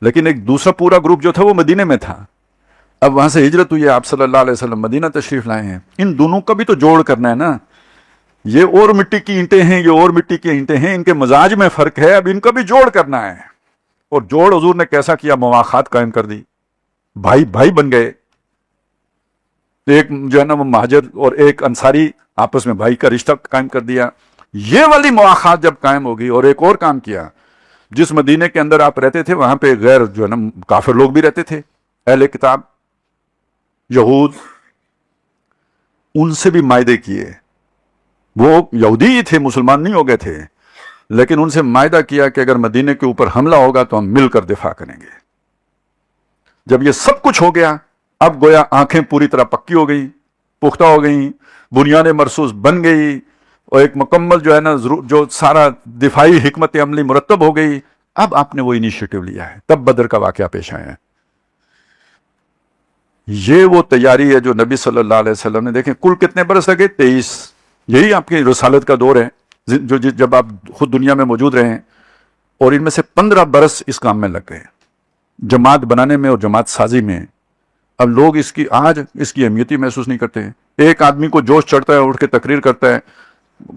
لیکن ایک دوسرا پورا گروپ جو تھا وہ مدینے میں تھا. اب وہاں سے ہجرت ہوئی ہے, آپ صلی اللہ علیہ وسلم مدینہ تشریف لائے ہیں. ان دونوں کا بھی تو جوڑ کرنا ہے نا. یہ اور مٹی کی اینٹیں ہیں, یہ اور مٹی کی اینٹیں ہیں, ان کے مزاج میں فرق ہے, اب ان کا بھی جوڑ کرنا ہے. اور جوڑ حضور نے کیسا کیا, مواخات قائم کر دی, بھائی بھائی بن گئے. ایک جو ہے نا وہ مہاجر اور ایک انصاری آپس میں بھائی کا رشتہ قائم کر دیا. یہ والی مواخات جب قائم ہوگی, اور ایک اور کام کیا, جس مدینے کے اندر آپ رہتے تھے وہاں پہ غیر جو ہے نا کافر لوگ بھی رہتے تھے, اہل کتاب یہود, ان سے بھی معاہدے کیے. وہ یہودی ہی تھے, مسلمان نہیں ہو گئے تھے, لیکن ان سے معاہدہ کیا کہ اگر مدینے کے اوپر حملہ ہوگا تو ہم مل کر دفاع کریں گے. جب یہ سب کچھ ہو گیا, اب گویا آنکھیں پوری طرح پکی ہو گئی, پختہ ہو گئیں, بنیادیں مرصوص بن گئی, اور ایک مکمل جو ہے نا جو سارا دفاعی حکمت عملی مرتب ہو گئی. اب آپ نے وہ انیشیٹو لیا ہے, تب بدر کا واقعہ پیش آیا ہے. یہ وہ تیاری ہے جو نبی صلی اللہ علیہ وسلم نے, دیکھیں کل کتنے برس لگے, 23. یہی آپ کی رسالت کا دور ہے جو جب آپ خود دنیا میں موجود رہے ہیں, اور ان میں سے 15 برس اس کام میں لگ گئے, جماعت بنانے میں اور جماعت سازی میں. اب لوگ آج اس کی اہمیت ہی محسوس نہیں کرتے ہیں. ایک آدمی کو جوش چڑھتا ہے, اٹھ کے تقریر کرتا ہے,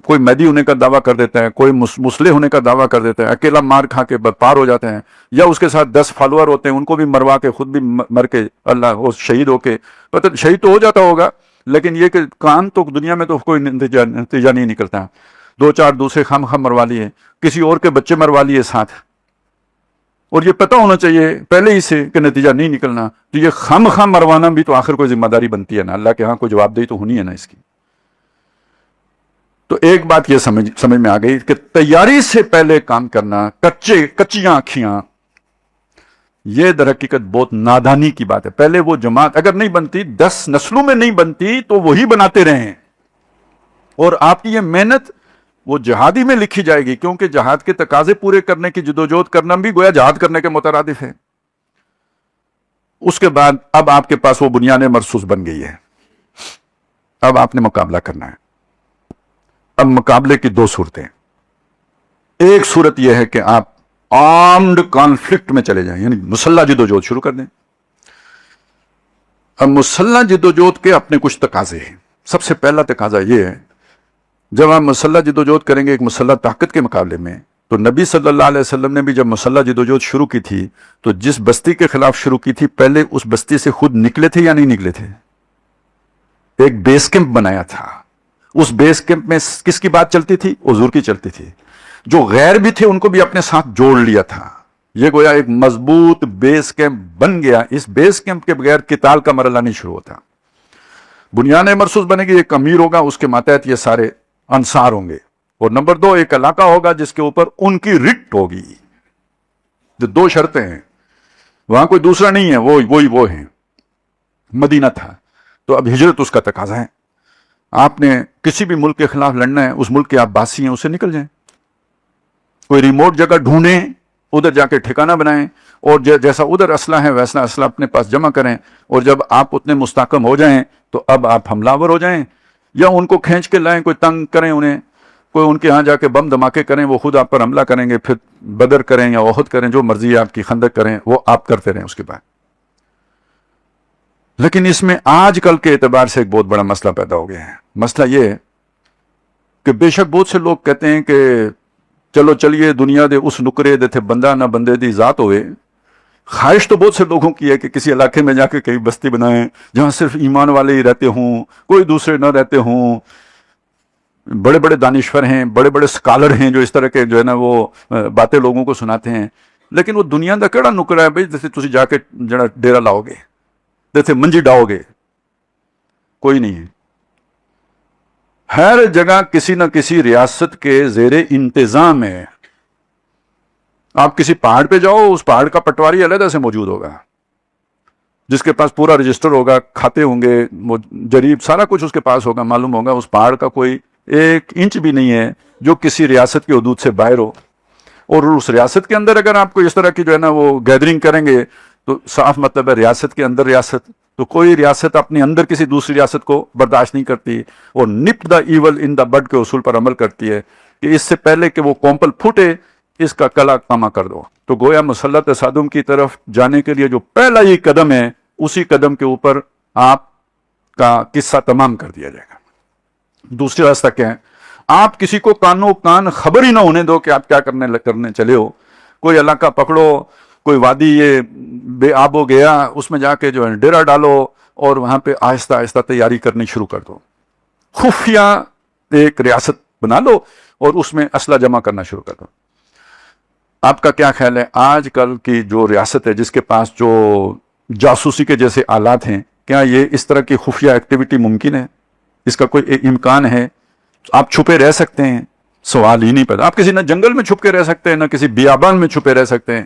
کوئی مہدی ہونے کا دعویٰ کر دیتا ہے, کوئی مسلح ہونے کا دعویٰ کر دیتا ہے, اکیلا مار کھا کے بدپار ہو جاتے ہیں, یا اس کے ساتھ 10 فالوور ہوتے ہیں, ان کو بھی مروا کے خود بھی مر کے اللہ شہید ہو کے, پتہ شہید تو ہو جاتا ہوگا, لیکن یہ کہ کام تو دنیا میں تو کوئی نتیجہ نہیں نکلتا. 2-4 دوسرے خام مروا لیے, کسی اور کے بچے مروا لیے ساتھ, اور یہ پتہ ہونا چاہیے پہلے ہی سے کہ نتیجہ نہیں نکلنا. تو یہ خام مروانا بھی تو آخر کوئی ذمہ داری بنتی ہے نا, اللہ کے ہاں کوئی جواب دہی تو ہونی ہے نا اس کی. تو ایک بات یہ سمجھ میں آ گئی کہ تیاری سے پہلے کام کرنا, کچیاں آنکھیاں, یہ در حقیقت بہت نادانی کی بات ہے. پہلے وہ جماعت اگر نہیں بنتی, 10 نسلوں میں نہیں بنتی, تو وہی بناتے رہیں, اور آپ کی یہ محنت وہ جہادی میں لکھی جائے گی, کیونکہ جہاد کے تقاضے پورے کرنے کی جدوجہد کرنا بھی گویا جہاد کرنے کے مترادف ہے. اس کے بعد اب آپ کے پاس وہ بنیادیں مرصوص بن گئی ہے, اب آپ نے مقابلہ کرنا ہے. اب مقابلے کی 2 صورتیں. ایک صورت یہ ہے کہ آپ آرمڈ کانفلکٹ میں چلے جائیں, یعنی مسلح جدوجہد شروع کر دیں. اب مسلح جدوجہد کے اپنے کچھ تقاضے ہیں. سب سے پہلا تقاضا یہ ہے, جب آپ مسلح جدوجہد کریں گے ایک مسلح طاقت کے مقابلے میں, تو نبی صلی اللہ علیہ وسلم نے بھی جب مسلح جدوجہد شروع کی تھی تو جس بستی کے خلاف شروع کی تھی, پہلے اس بستی سے خود نکلے تھے یا نہیں نکلے تھے؟ ایک بیس کیمپ بنایا تھا. اس بیس کیمپ میں کس کی بات چلتی تھی؟ حضور کی چلتی تھی. جو غیر بھی تھے ان کو بھی اپنے ساتھ جوڑ لیا تھا. یہ گویا ایک مضبوط بیس کیمپ بن گیا. اس بیس کیمپ کے بغیر قتال کا مرحلہ نہیں شروع ہوتا. بنیادیں مرصوص بنے گی, ایک امیر ہوگا, اس کے ماتحت یہ سارے انصار ہوں گے, اور نمبر 2 ایک علاقہ ہوگا جس کے اوپر ان کی رٹ ہوگی. جو 2 شرطیں ہیں, وہاں کوئی دوسرا نہیں ہے, وہ ہیں. مدینہ تھا تو اب ہجرت اس کا تقاضا ہے. آپ نے کسی بھی ملک کے خلاف لڑنا ہے, اس ملک کے آپ باسی ہیں, اسے نکل جائیں, کوئی ریموٹ جگہ ڈھونڈیں, ادھر جا کے ٹھکانہ بنائیں, اور جیسا ادھر اسلحہ ہے ویسا اسلحہ اپنے پاس جمع کریں, اور جب آپ اتنے مستحکم ہو جائیں تو اب آپ حملہ ہو جائیں, یا ان کو کھینچ کے لائیں, کوئی تنگ کریں انہیں, کوئی ان کے ہاں جا کے بم دھماکے کریں, وہ خود آپ پر حملہ کریں گے, پھر بدر کریں یا احد کریں, جو مرضی ہے آپ کی, خندق کریں, وہ آپ کرتے رہیں اس کے بعد. لیکن اس میں آج کل کے اعتبار سے ایک بہت بڑا مسئلہ پیدا ہو گیا ہے. مسئلہ یہ ہے کہ بے شک بہت سے لوگ کہتے ہیں کہ چلیے دنیا دے اس نکرے دے تھے بندہ نہ بندے دی ذات ہوئے. خواہش تو بہت سے لوگوں کی ہے کہ کسی علاقے میں جا کے کئی بستی بنائیں جہاں صرف ایمان والے ہی رہتے ہوں, کوئی دوسرے نہ رہتے ہوں. بڑے بڑے دانشور ہیں, بڑے بڑے سکالر ہیں جو اس طرح کے جو ہے نا وہ باتیں لوگوں کو سناتے ہیں. لیکن وہ دنیا دا کیڑا نکرا ہے بھائی جیسے تسی جا کے جڑا ڈیرا لاؤ گے, جیسے منجی ڈاؤ گے؟ کوئی نہیں ہے. ہر جگہ کسی نہ کسی ریاست کے زیر انتظام ہے. آپ کسی پہاڑ پہ جاؤ, اس پہاڑ کا پٹواری علیحدہ سے موجود ہوگا, جس کے پاس پورا رجسٹر ہوگا، کھاتے ہوں گے، وہ جریب سارا کچھ اس کے پاس ہوگا، معلوم ہوگا اس پہاڑ کا کوئی 1 انچ بھی نہیں ہے جو کسی ریاست کی حدود سے باہر ہو، اور اس ریاست کے اندر اگر آپ کو اس طرح کی جو ہے نا وہ گیدرنگ کریں گے تو صاف مطلب ہے ریاست کے اندر ریاست، تو کوئی ریاست اپنے اندر کسی دوسری ریاست کو برداشت نہیں کرتی، اور نپ دا ایول ان دا بڈ کے اصول پر عمل کرتی ہے کہ اس سے پہلے کہ وہ کومپل پھوٹے اس کا کلا کما کر دو. تو گویا مسلح تصادم کی طرف جانے کے لیے جو پہلا ہی قدم ہے، اسی قدم کے اوپر آپ کا قصہ تمام کر دیا جائے گا. دوسری راستہ کیا ہے؟ آپ کسی کو کانو کان خبر ہی نہ ہونے دو کہ آپ کیا کرنے چلے ہو. کوئی علاقہ پکڑو، کوئی وادی یہ بے آب و گیا، اس میں جا کے جو ہے ڈیرا ڈالو اور وہاں پہ آہستہ آہستہ تیاری کرنی شروع کر دو. خفیہ ایک ریاست بنا لو اور اس میں اسلحہ جمع کرنا شروع کر دو. آپ کا کیا خیال ہے آج کل کی جو ریاست ہے جس کے پاس جو جاسوسی کے جیسے آلات ہیں، کیا یہ اس طرح کی خفیہ ایکٹیویٹی ممکن ہے؟ اس کا کوئی امکان ہے؟ آپ چھپے رہ سکتے ہیں؟ سوال ہی نہیں پیدا. آپ کسی نہ جنگل میں چھپ کے رہ سکتے ہیں، نہ کسی بیابان میں چھپے رہ سکتے ہیں.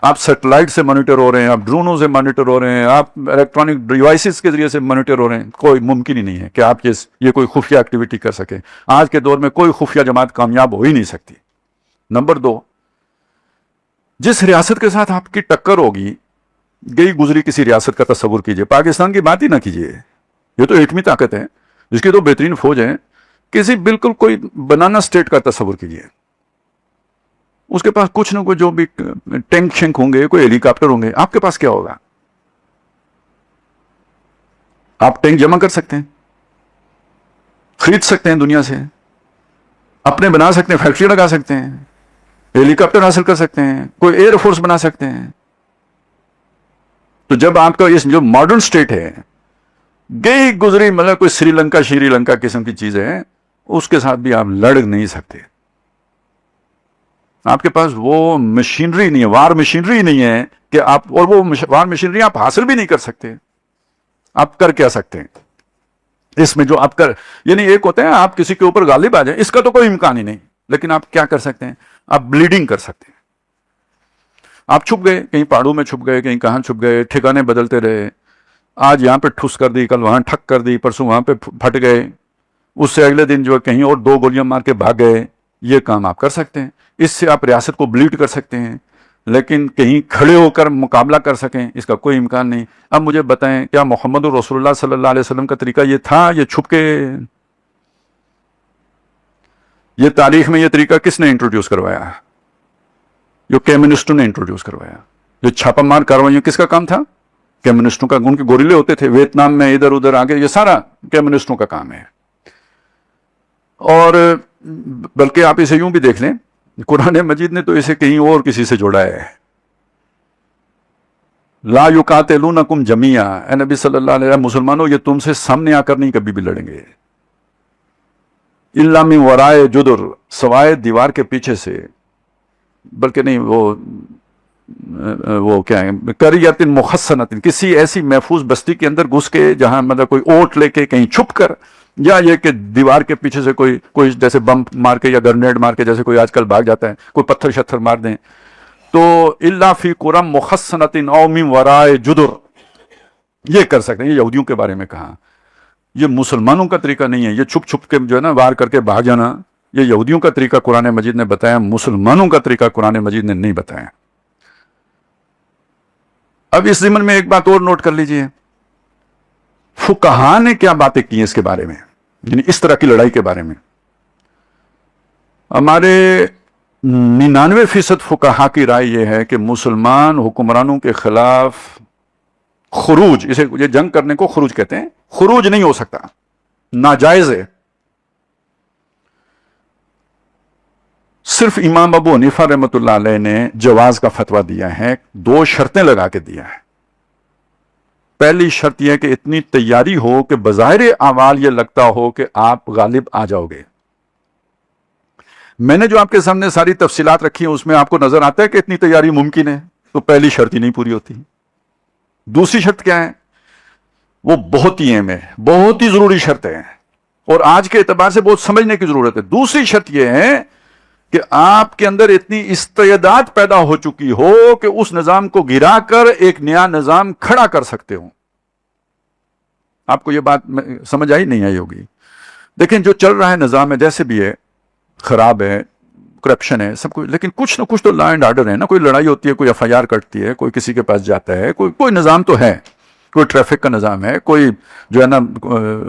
آپ سیٹلائٹ سے مانیٹر ہو رہے ہیں، آپ ڈرونوں سے مانیٹر ہو رہے ہیں، آپ الیکٹرانک ڈیوائسز کے ذریعے سے مانیٹر ہو رہے ہیں. کوئی ممکن ہی نہیں ہے کہ آپ یہ کوئی خفیہ ایکٹیویٹی کر سکیں. آج کے دور میں کوئی خفیہ جماعت کامیاب ہو ہی نہیں سکتی. نمبر 2، جس ریاست کے ساتھ آپ کی ٹکر ہوگی، گئی گزری کسی ریاست کا تصور کیجئے، پاکستان کی بات ہی نہ کیجئے، یہ تو ایٹمی طاقت ہے، جس کی تو بہترین فوج ہے. کسی بالکل کوئی بنانا اسٹیٹ کا تصور کیجئے، اس کے پاس کچھ نہ کچھ جو بھی ٹینک شنک ہوں گے، کوئی ہیلی کاپٹر ہوں گے. آپ کے پاس کیا ہوگا؟ آپ ٹینک جمع کر سکتے ہیں، خرید سکتے ہیں دنیا سے، اپنے بنا سکتے ہیں، فیکٹری لگا سکتے ہیں، ہیلی کاپٹر حاصل کر سکتے ہیں، کوئی ایئر فورس بنا سکتے ہیں. تو جب آپ کا یہ جو ماڈرن اسٹیٹ ہے، گئی گزری مطلب کوئی شری لنکا قسم کی چیز ہے، اس کے ساتھ بھی آپ لڑ نہیں سکتے. آپ کے پاس وہ مشینری نہیں ہے، وار مشینری نہیں ہے کہ آپ، اور وہ وار مشینری آپ حاصل بھی نہیں کر سکتے. آپ کر کیا سکتے ہیں اس میں جو آپ یعنی ایک ہوتا ہے آپ کسی کے اوپر غالب آ جائیں، اس کا تو کوئی امکان ہی نہیں، لیکن آپ کیا کر سکتے ہیں؟ آپ بلیڈنگ کر سکتے ہیں. آپ چھپ گئے، کہیں پہاڑوں میں چھپ گئے، کہیں کہاں چھپ گئے، ٹھکانے بدلتے رہے، آج یہاں پہ ٹھوس کر دی، کل وہاں ٹھک کر دی، پرسوں وہاں پہ پھٹ گئے، اس سے اگلے دن جو ہے کہیں اور 2 گولیاں مار کے بھاگ گئے. یہ کام آپ کر سکتے ہیں، اس سے آپ ریاست کو بلیڈ کر سکتے ہیں، لیکن کہیں کھڑے ہو کر مقابلہ کر سکیں اس کا کوئی امکان نہیں. اب مجھے بتائیں، کیا محمد رسول اللہ صلی اللہ علیہ وسلم کا طریقہ یہ تھا؟ یہ چھپ کے، یہ تاریخ میں یہ طریقہ کس نے انٹروڈیوس کروایا؟ جو کمیونسٹوں نے انٹروڈیوس کروایا. جو چھاپا مار کاروائیوں کس کا کام تھا؟ کمیونسٹوں کا. ان کے گوریلے ہوتے تھے ویتنام میں، ادھر ادھر آگے، یہ سارا کمیونسٹوں کا کام ہے. اور بلکہ آپ اسے یوں بھی دیکھ لیں، قرآن مجید نے تو اسے کہیں اور کسی سے جوڑا ہے. لا یقاتلونکم جمیعا، اے نبی صلی اللہ علیہ وسلم، مسلمانوں یہ تم سے سامنے آ کر نہیں کبھی بھی لڑیں گے. الا من ورائے جدر، سوائے دیوار کے پیچھے سے، بلکہ نہیں، وہ کیا ہے، قریۃ محصنۃ، کسی ایسی محفوظ بستی کے اندر گھس کے جہاں مطلب کوئی اوٹ لے کے کہیں چھپ کر، یا یہ کہ دیوار کے پیچھے سے کوئی جیسے بم مار کے یا گرنیڈ مار کے جیسے کوئی آج کل بھاگ جاتا ہے، کوئی پتھر شتھر مار دیں. تو الا فی قرى محصنۃ او من ورائے جدر، یہ کر سکتے ہیں. یہ یہودیوں کے بارے میں کہا، یہ مسلمانوں کا طریقہ نہیں ہے. یہ چھپ چھپ کے جو ہے نا وار کر کے بھاگ جانا، یہ یہودیوں کا طریقہ قرآن مجید نے بتایا، مسلمانوں کا طریقہ قرآن مجید نے نہیں بتایا. اب اس ضمن میں ایک بات اور نوٹ کر لیجئے، فقہا نے کیا باتیں کی ہیں اس کے بارے میں، یعنی اس طرح کی لڑائی کے بارے میں. ہمارے 99% فقہا کی رائے یہ ہے کہ مسلمان حکمرانوں کے خلاف خروج، اسے یہ جنگ کرنے کو خروج کہتے ہیں، خروج نہیں ہو سکتا، ناجائز ہے. صرف امام ابو حنیفہ رحمۃ اللہ علیہ نے جواز کا فتویٰ دیا ہے، 2 شرطیں لگا کے دیا ہے. پہلی شرط یہ کہ اتنی تیاری ہو کہ بظاہر اعمال یہ لگتا ہو کہ آپ غالب آ جاؤ گے. میں نے جو آپ کے سامنے ساری تفصیلات رکھی ہیں اس میں آپ کو نظر آتا ہے کہ اتنی تیاری ممکن ہے، تو پہلی شرط ہی نہیں پوری ہوتی. دوسری شرط کیا ہے؟ وہ بہت ہی اہم ہے، بہت ہی ضروری شرط ہے، اور آج کے اعتبار سے بہت سمجھنے کی ضرورت ہے. دوسری شرط یہ ہے کہ آپ کے اندر اتنی استعداد پیدا ہو چکی ہو کہ اس نظام کو گرا کر ایک نیا نظام کھڑا کر سکتے ہو. آپ کو یہ بات سمجھ آئی نہیں آئی ہوگی. دیکھیں جو چل رہا ہے نظام ہے جیسے بھی ہے، خراب ہے، کرپشن ہے، سب کچھ، لیکن کچھ نہ کچھ تو لا اینڈ آرڈر ہے نا. کوئی لڑائی ہوتی ہے، کوئی ایف آئی آر کٹتی ہے، کوئی کسی کے پاس جاتا ہے، کوئی نظام تو ہے. کوئی ٹریفک کا نظام ہے، کوئی جو ہے نا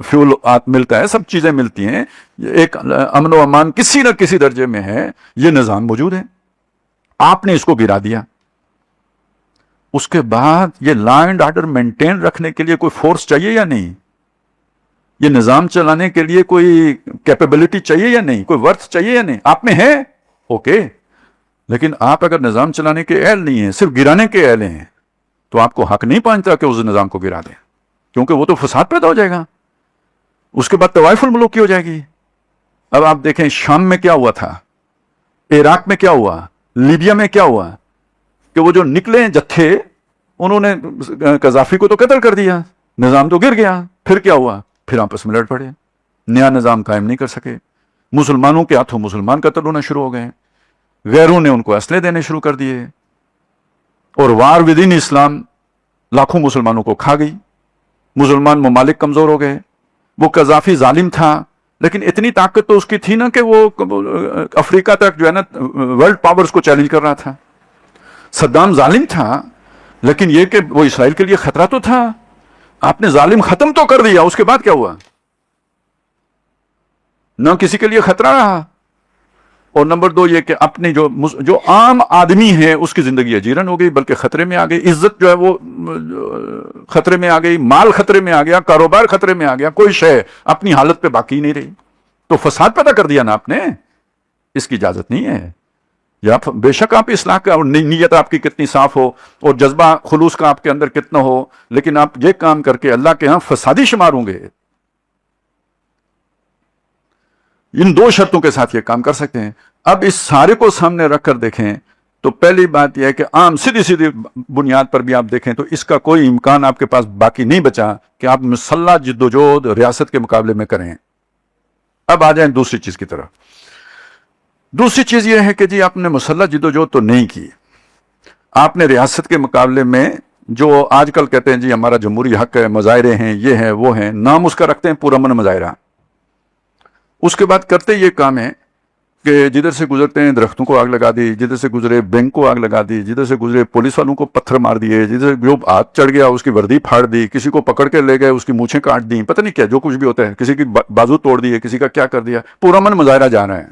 فیول ملتا ہے، سب چیزیں ملتی ہیں. ایک امن و امان کسی نہ کسی درجے میں ہے. یہ نظام موجود ہے، آپ نے اس کو گرا دیا. اس کے بعد یہ لا اینڈ آرڈر مینٹین رکھنے کے لیے کوئی فورس چاہیے یا نہیں؟ یہ نظام چلانے کے لیے کوئی کیپیبلٹی چاہیے یا نہیں؟ کوئی ورتھ چاہیے یا نہیں؟ آپ میں ہے، اوکے. لیکن آپ اگر نظام چلانے کے اہل نہیں ہیں، صرف گرانے کے اہل ہیں، تو آپ کو حق نہیں پہنچتا کہ اس نظام کو گرا دیں، کیونکہ وہ تو فساد پیدا ہو جائے گا. اس کے بعد طوائف الملوک کی ہو جائے گی. اب آپ دیکھیں شام میں کیا ہوا تھا، عراق میں کیا ہوا، لیبیا میں کیا ہوا، کہ وہ جو نکلے جتھے انہوں نے قذافی کو تو قتل کر دیا، نظام تو گر گیا. پھر کیا ہوا؟ پھر آپس میں لڑ پڑے، نیا نظام قائم نہیں کر سکے. مسلمانوں کے ہاتھوں مسلمان قتل ہونا شروع ہو گئے، غیروں نے ان کو اسلحے دینے شروع کر دیے، اور وار ود ان اسلام لاکھوں مسلمانوں کو کھا گئی. مسلمان ممالک کمزور ہو گئے. وہ قذافی ظالم تھا، لیکن اتنی طاقت تو اس کی تھی نا کہ وہ افریقہ تک جو ہے نا ورلڈ پاورز کو چیلنج کر رہا تھا. صدام ظالم تھا، لیکن یہ کہ وہ اسرائیل کے لیے خطرہ تو تھا. آپ نے ظالم ختم تو کر دیا، اس کے بعد کیا ہوا؟ نہ کسی کے لیے خطرہ رہا. اور نمبر دو یہ کہ اپنے جو عام آدمی ہے اس کی زندگی اجیرن ہو گئی، بلکہ خطرے میں آ گئی. عزت جو ہے وہ خطرے میں آ گئی، مال خطرے میں آ گیا، کاروبار خطرے میں آ گیا، کوئی شے اپنی حالت پہ باقی نہیں رہی. تو فساد پیدا کر دیا نا آپ نے. اس کی اجازت نہیں ہے. یا بے شک آپ اصلاح کا اور نیت آپ کی کتنی صاف ہو اور جذبہ خلوص کا آپ کے اندر کتنا ہو، لیکن آپ یہ کام کر کے اللہ کے ہاں فسادی شمار ہوں گے. ان دو شرطوں کے ساتھ یہ کام کر سکتے ہیں. اب اس سارے کو سامنے رکھ کر دیکھیں تو پہلی بات یہ ہے کہ عام سیدھی بنیاد پر بھی آپ دیکھیں تو اس کا کوئی امکان آپ کے پاس باقی نہیں بچا کہ آپ مسلح جدوجہد ریاست کے مقابلے میں کریں. اب آ جائیں دوسری چیز کی طرف. دوسری چیز یہ ہے کہ جی آپ نے مسلح جدوجہد تو نہیں کی، آپ نے ریاست کے مقابلے میں جو آج کل کہتے ہیں جی ہمارا جمہوری حق ہے، مظاہرے ہیں، یہ ہیں وہ ہیں، نام اس کا رکھتے ہیں پرامن مظاہرہ. اس کے بعد کرتے یہ کام ہے کہ جدھر سے گزرتے ہیں درختوں کو آگ لگا دی، جدھر سے گزرے بینک کو آگ لگا دی، جدھر سے گزرے پولیس والوں کو پتھر مار دیے، جدھر جو ہاتھ چڑھ گیا اس کی وردی پھاڑ دی، کسی کو پکڑ کے لے گئے اس کی مونچھیں کاٹ دی، پتہ نہیں کیا جو کچھ بھی ہوتا ہے، کسی کی بازو توڑ دی ہے، کسی کا کیا کر دیا. پرامن مظاہرہ جا رہے ہیں.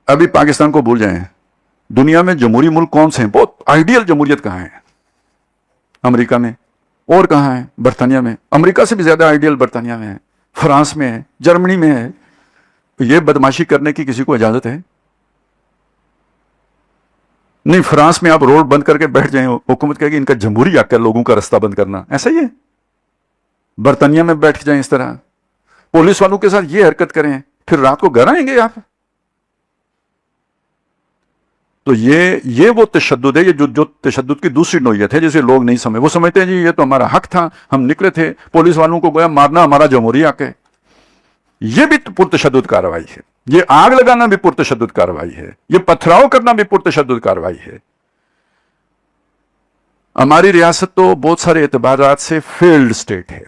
ابھی پاکستان کو بھول جائیں، دنیا میں جمہوری ملک کون سے ہیں؟ بہت آئیڈیل جمہوریت کہاں ہے؟ امریکہ میں. اور کہاں ہے؟ برطانیہ میں. امریکہ سے بھی زیادہ آئیڈیل برطانیہ میں ہے، فرانس میں ہے، جرمنی میں ہے. یہ بدماشی کرنے کی کسی کو اجازت ہے؟ نہیں. فرانس میں آپ روڈ بند کر کے بیٹھ جائیں، حکومت کہے گی ان کا جمہوری حق ہے لوگوں کا رستہ بند کرنا. ایسا ہی ہے. برطانیہ میں بیٹھ جائیں اس طرح، پولیس والوں کے ساتھ یہ حرکت کریں، پھر رات کو گھر آئیں گے آپ. تو یہ وہ تشدد ہے، یہ جو تشدد کی دوسری نوعیت ہے جسے لوگ نہیں سمجھتے. وہ سمجھتے ہیں جی یہ تو ہمارا حق تھا، ہم نکلے تھے، پولیس والوں کو گویا مارنا ہمارا جمہوری حق ہے. یہ بھی پرتشدد کارروائی ہے. یہ آگ لگانا بھی پرتشدد کارروائی ہے. یہ پتھراؤ کرنا بھی پرتشدد کارروائی ہے. ہماری ریاست تو بہت سارے اعتبارات سے فیلڈ سٹیٹ ہے،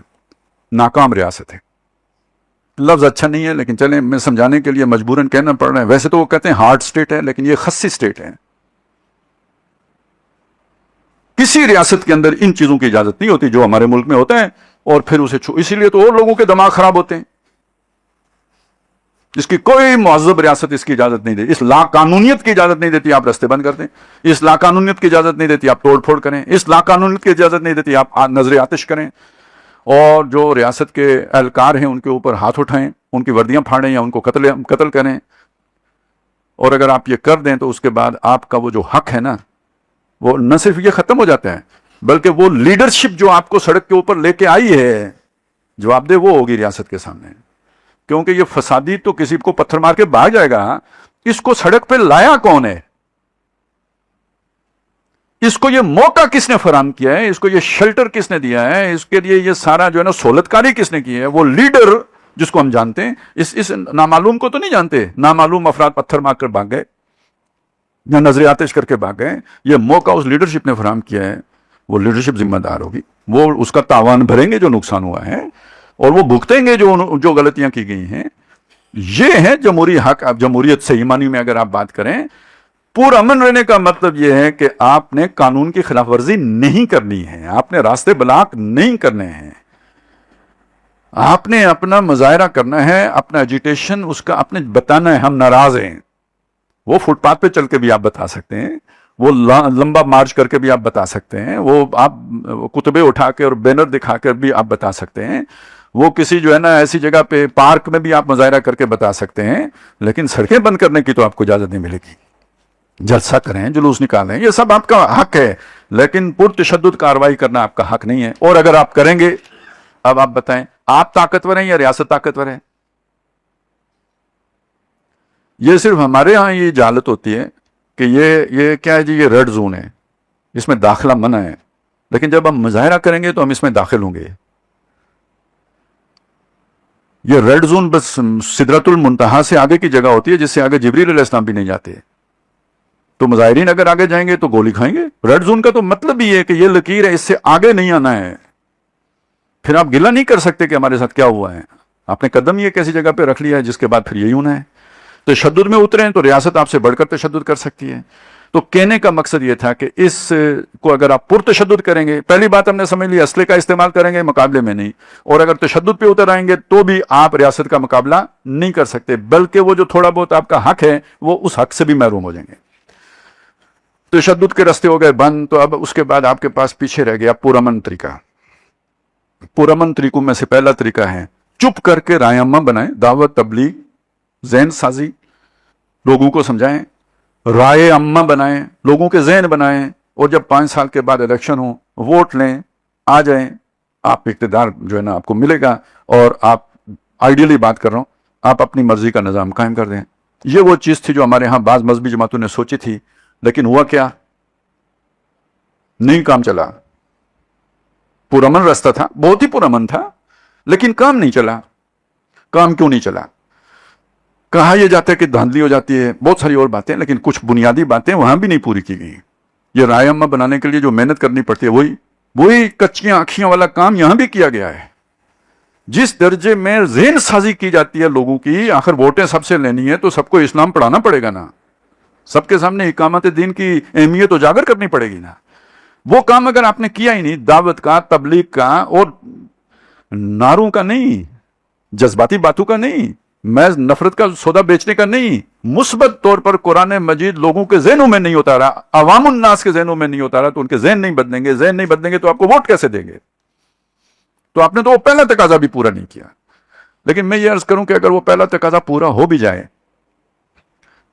ناکام ریاست ہے. لفظ اچھا نہیں ہے لیکن چلیں میں سمجھانے کے لیے مجبوراً کہنا پڑ رہا ہے. ویسے تو وہ کہتے ہیں ہارڈ سٹیٹ ہے، لیکن یہ خصی سٹیٹ ہے. کسی ریاست کے اندر ان چیزوں کی اجازت نہیں ہوتی جو ہمارے ملک میں ہوتا ہے، اور پھر اسے اسی لیے تو اور لوگوں کے دماغ خراب ہوتے ہیں. اس کی کوئی مہذب ریاست اس کی اجازت نہیں دیتی. اس لا قانونیت کی اجازت نہیں دیتی آپ رستے بند کر دیں. اس لا قانونیت کی اجازت نہیں دیتی آپ توڑ پھوڑ کریں. اس لا قانونیت کی اجازت نہیں دیتی آپ نظر آتش کریں اور جو ریاست کے اہلکار ہیں ان کے اوپر ہاتھ اٹھائیں، ان کی وردیاں پھاڑیں یا ان کو قتل کریں. اور اگر آپ یہ کر دیں تو اس کے بعد آپ کا وہ جو حق ہے نا، وہ نہ صرف یہ ختم ہو جاتا ہے، بلکہ وہ لیڈرشپ جو آپ کو سڑک کے اوپر لے کے آئی ہے جواب دہ وہ ہوگی ریاست کے سامنے. کیونکہ یہ فسادی تو کسی کو پتھر مار کے بھاگ جائے گا، اس کو سڑک پہ لایا کون ہے؟ اس کو یہ موقع کس نے فراہم کیا ہے؟ اس کو یہ شیلٹر کس نے دیا ہے؟ اس کے لیے یہ سارا جو ہے نا سہولت کاری کس نے کی ہے؟ وہ لیڈر جس کو ہم جانتے ہیں. اس نامعلوم کو تو نہیں جانتے. نامعلوم افراد پتھر مار کر بھاگ گئے یا نظر آتش کر کے بھاگ گئے. یہ موقع اس لیڈرشپ نے فراہم کیا ہے. وہ لیڈرشپ ذمہ دار ہوگی, وہ اس کا تاوان بھریں گے جو نقصان ہوا ہے, اور وہ بھگتیں گے جو غلطیاں کی گئی ہیں. یہ ہے جمہوری حق. اب جمہوریت سے ایمانی میں اگر آپ بات کریں, پرامن رہنے کا مطلب یہ ہے کہ آپ نے قانون کی خلاف ورزی نہیں کرنی ہے, آپ نے راستے بلاک نہیں کرنے ہیں, آپ نے اپنا مظاہرہ کرنا ہے, اپنا ایجیٹیشن اس کا آپ نے بتانا ہے ہم ناراض ہیں. وہ فٹ پاتھ پہ چل کے بھی آپ بتا سکتے ہیں, وہ لمبا مارچ کر کے بھی آپ بتا سکتے ہیں, وہ آپ کتبے اٹھا کے اور بینر دکھا کر بھی آپ بتا سکتے ہیں, وہ کسی جو ہے نا ایسی جگہ پہ پارک میں بھی آپ مظاہرہ کر کے بتا سکتے ہیں. لیکن سڑکیں بند کرنے کی تو آپ کو اجازت نہیں ملے گی. جلسہ کریں, جلوس نکالیں, یہ سب آپ کا حق ہے, لیکن پرتشدد کارروائی کرنا آپ کا حق نہیں ہے. اور اگر آپ کریں گے, اب آپ بتائیں, آپ طاقتور ہیں یا ریاست طاقتور ہے؟ یہ صرف ہمارے ہاں یہ جہالت ہوتی ہے کہ یہ کیا ہے جی, یہ ریڈ زون ہے, اس میں داخلہ منع ہے. لیکن جب ہم مظاہرہ کریں گے تو ہم اس میں داخل ہوں گے. یہ ریڈ زون بس سدرۃ المنتہا سے آگے کی جگہ ہوتی ہے, جس سے آگے جبریل علیہ السلام بھی نہیں جاتے. تو مظاہرین اگر آگے جائیں گے تو گولی کھائیں گے. ریڈ زون کا تو مطلب ہی ہے کہ یہ لکیر ہے, اس سے آگے نہیں آنا ہے. پھر آپ گلہ نہیں کر سکتے کہ ہمارے ساتھ کیا ہوا ہے. آپ نے قدم یہ کیسی جگہ پہ رکھ لیا ہے جس کے بعد پھر یہی ہونا ہے. تشدد میں اتریں تو ریاست آپ سے بڑھ کر تشدد کر سکتی ہے. تو کہنے کا مقصد یہ تھا کہ اس کو اگر آپ پرتشدد کریں گے, پہلی بات ہم نے سمجھ لی, اسلحے کا استعمال کریں گے مقابلے میں نہیں, اور اگر تشدد پہ اتر آئیں گے تو بھی آپ ریاست کا مقابلہ نہیں کر سکتے, بلکہ وہ جو تھوڑا بہت آپ کا حق ہے وہ اس حق سے بھی محروم ہو جائیں گے. تشدد کے راستے ہو گئے بند. تو اب اس کے بعد آپ کے پاس پیچھے رہ گیا پرامن طریقہ. پرامن طریقوں میں سے پہلا طریقہ ہے چپ کر کے رائے عامہ بنائیں, دعوت, تبلیغ, ذہن سازی, لوگوں کو سمجھائیں, رائے عامہ بنائیں, لوگوں کے ذہن بنائیں, اور جب 5 سال کے بعد الیکشن ہو ووٹ لیں, آ جائیں, آپ اقتدار جو ہے نا آپ کو ملے گا, اور آپ آئیڈیلی بات کر رہا ہوں, آپ اپنی مرضی کا نظام قائم کر دیں. یہ وہ چیز تھی جو ہمارے ہاں بعض مذہبی جماعتوں نے سوچی تھی, لیکن ہوا کیا, نہیں کام چلا. پرامن راستہ تھا, بہت ہی پرامن تھا, لیکن کام نہیں چلا. کام کیوں نہیں چلا؟ کہا یہ جاتا ہے کہ دھاندلی ہو جاتی ہے, بہت ساری اور باتیں, لیکن کچھ بنیادی باتیں وہاں بھی نہیں پوری کی گئی. یہ رائے عامہ بنانے کے لیے جو محنت کرنی پڑتی ہے وہی کچیاں آنکھیاں والا کام یہاں بھی کیا گیا ہے. جس درجے میں ذہن سازی کی جاتی ہے لوگوں کی, آخر ووٹیں سب سے لینی ہے تو سب کو اسلام پڑھانا پڑے گا نا, سب کے سامنے اقامت دین کی اہمیت اجاگر کرنی پڑے گی نا. وہ کام اگر آپ نے کیا ہی نہیں, دعوت کا, تبلیغ کا, اور نعروں کا نہیں, جذباتی باتوں کا نہیں, محض نفرت کا سودا بیچنے کا نہیں, مثبت طور پر قرآن مجید لوگوں کے ذہنوں میں نہیں اتارا, عوام الناس کے ذہنوں میں نہیں اتارا, تو ان کے ذہن نہیں بدلیں گے. ذہن نہیں بدلیں گے تو آپ کو ووٹ کیسے دیں گے؟ تو آپ نے تو وہ پہلا تقاضا بھی پورا نہیں کیا. لیکن میں یہ عرض کروں کہ اگر وہ پہلا تقاضا پورا ہو بھی جائے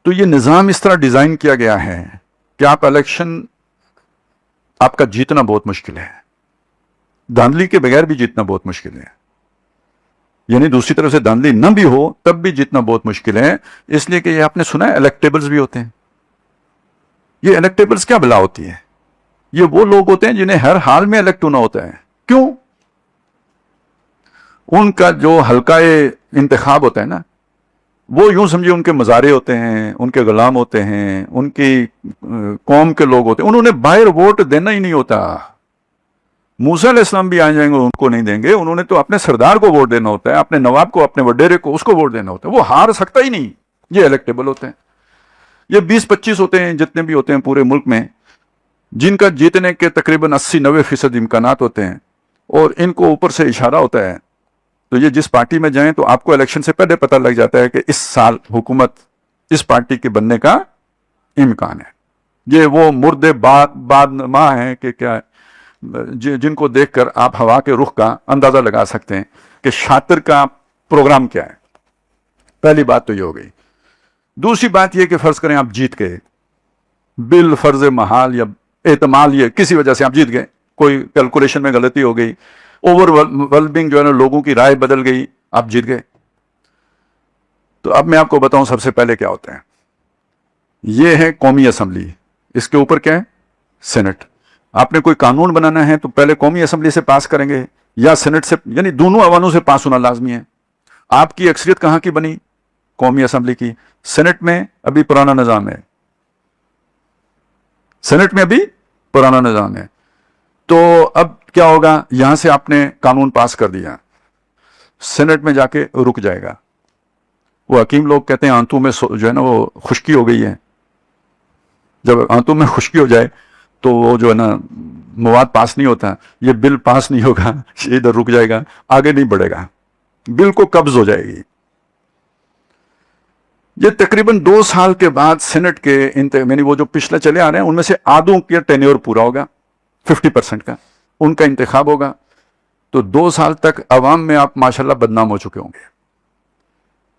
تو یہ نظام اس طرح ڈیزائن کیا گیا ہے کہ آپ الیکشن, آپ کا جیتنا بہت مشکل ہے. دھاندلی کے بغیر بھی جیتنا بہت مشکل ہے. یعنی دوسری طرف سے دھاندلی نہ بھی ہو تب بھی جیتنا بہت مشکل ہے. اس لیے کہ یہ آپ نے سنا ہے الیکٹیبلز بھی ہوتے ہیں. یہ الیکٹیبلز کیا بلا ہوتی ہے؟ یہ وہ لوگ ہوتے ہیں جنہیں ہر حال میں الیکٹ ہونا ہوتا ہے. کیوں؟ ان کا جو حلقہ انتخاب ہوتا ہے نا, وہ یوں سمجھے ان کے مزارے ہوتے ہیں, ان کے غلام ہوتے ہیں, ان کی قوم کے لوگ ہوتے ہیں. انہوں نے باہر ووٹ دینا ہی نہیں ہوتا. موسیٰ علیہ السلام بھی آ جائیں گے, ان کو نہیں دیں گے. انہوں نے تو اپنے سردار کو ووٹ دینا ہوتا ہے, اپنے نواب کو, اپنے وڈیرے کو, اس کو ووٹ دینا ہوتا ہے. وہ ہار سکتا ہی نہیں. یہ الیکٹیبل ہوتے ہیں. یہ 20-25 ہوتے ہیں جتنے بھی ہوتے ہیں پورے ملک میں, جن کا جیتنے کے تقریباً 80-90% امکانات ہوتے ہیں, اور ان کو اوپر سے اشارہ ہوتا ہے. تو یہ جس پارٹی میں جائیں تو آپ کو الیکشن سے پہلے پتہ لگ جاتا ہے کہ اس سال حکومت اس پارٹی کے بننے کا امکان ہے. یہ وہ مردے بادنما ہیں کہ کیا, جن کو دیکھ کر آپ ہوا کے رخ کا اندازہ لگا سکتے ہیں کہ شاطر کا پروگرام کیا ہے. پہلی بات تو یہ ہو گئی. دوسری بات یہ کہ فرض کریں آپ جیت گئے, بالفرض محال یا احتمال یہ کسی وجہ سے آپ جیت گئے, کوئی کیلکولیشن میں غلطی ہو گئی, اوور ویلمنگ جو ہے نا لوگوں کی رائے بدل گئی, آپ جیت گئے. تو اب میں آپ کو بتاؤں سب سے پہلے کیا ہوتا ہے. یہ ہے قومی اسمبلی, اس کے اوپر کیا ہے, سینٹ. آپ نے کوئی قانون بنانا ہے تو پہلے قومی اسمبلی سے پاس کریں گے یا سینٹ سے, یعنی دونوں ایوانوں سے پاس ہونا لازمی ہے. آپ کی اکثریت کہاں کی بنی؟ قومی اسمبلی کی. سینٹ میں ابھی پرانا نظام ہے، سینٹ میں ابھی پرانا نظام ہے. تو اب کیا ہوگا؟ یہاں سے آپ نے قانون پاس کر دیا، سینٹ میں جا کے رک جائے گا. وہ حکیم لوگ کہتے ہیں آنتوں میں جو ہے نا وہ خشکی ہو گئی ہے. جب آنتوں میں خشکی ہو جائے تو وہ جو ہے نا مواد پاس نہیں ہوتا، یہ بل پاس نہیں ہوگا، یہ ادھر رک جائے گا، آگے نہیں بڑھے گا، بل کو قبض ہو جائے گی. یہ تقریباً 2 سال کے بعد سینٹ کے یعنی وہ جو پچھلے چلے آ رہے ہیں ان میں سے آدھوں کا ٹینیور پورا ہوگا، 50% کا ان کا انتخاب ہوگا. تو 2 سال تک عوام میں آپ ماشاءاللہ بدنام ہو چکے ہوں گے.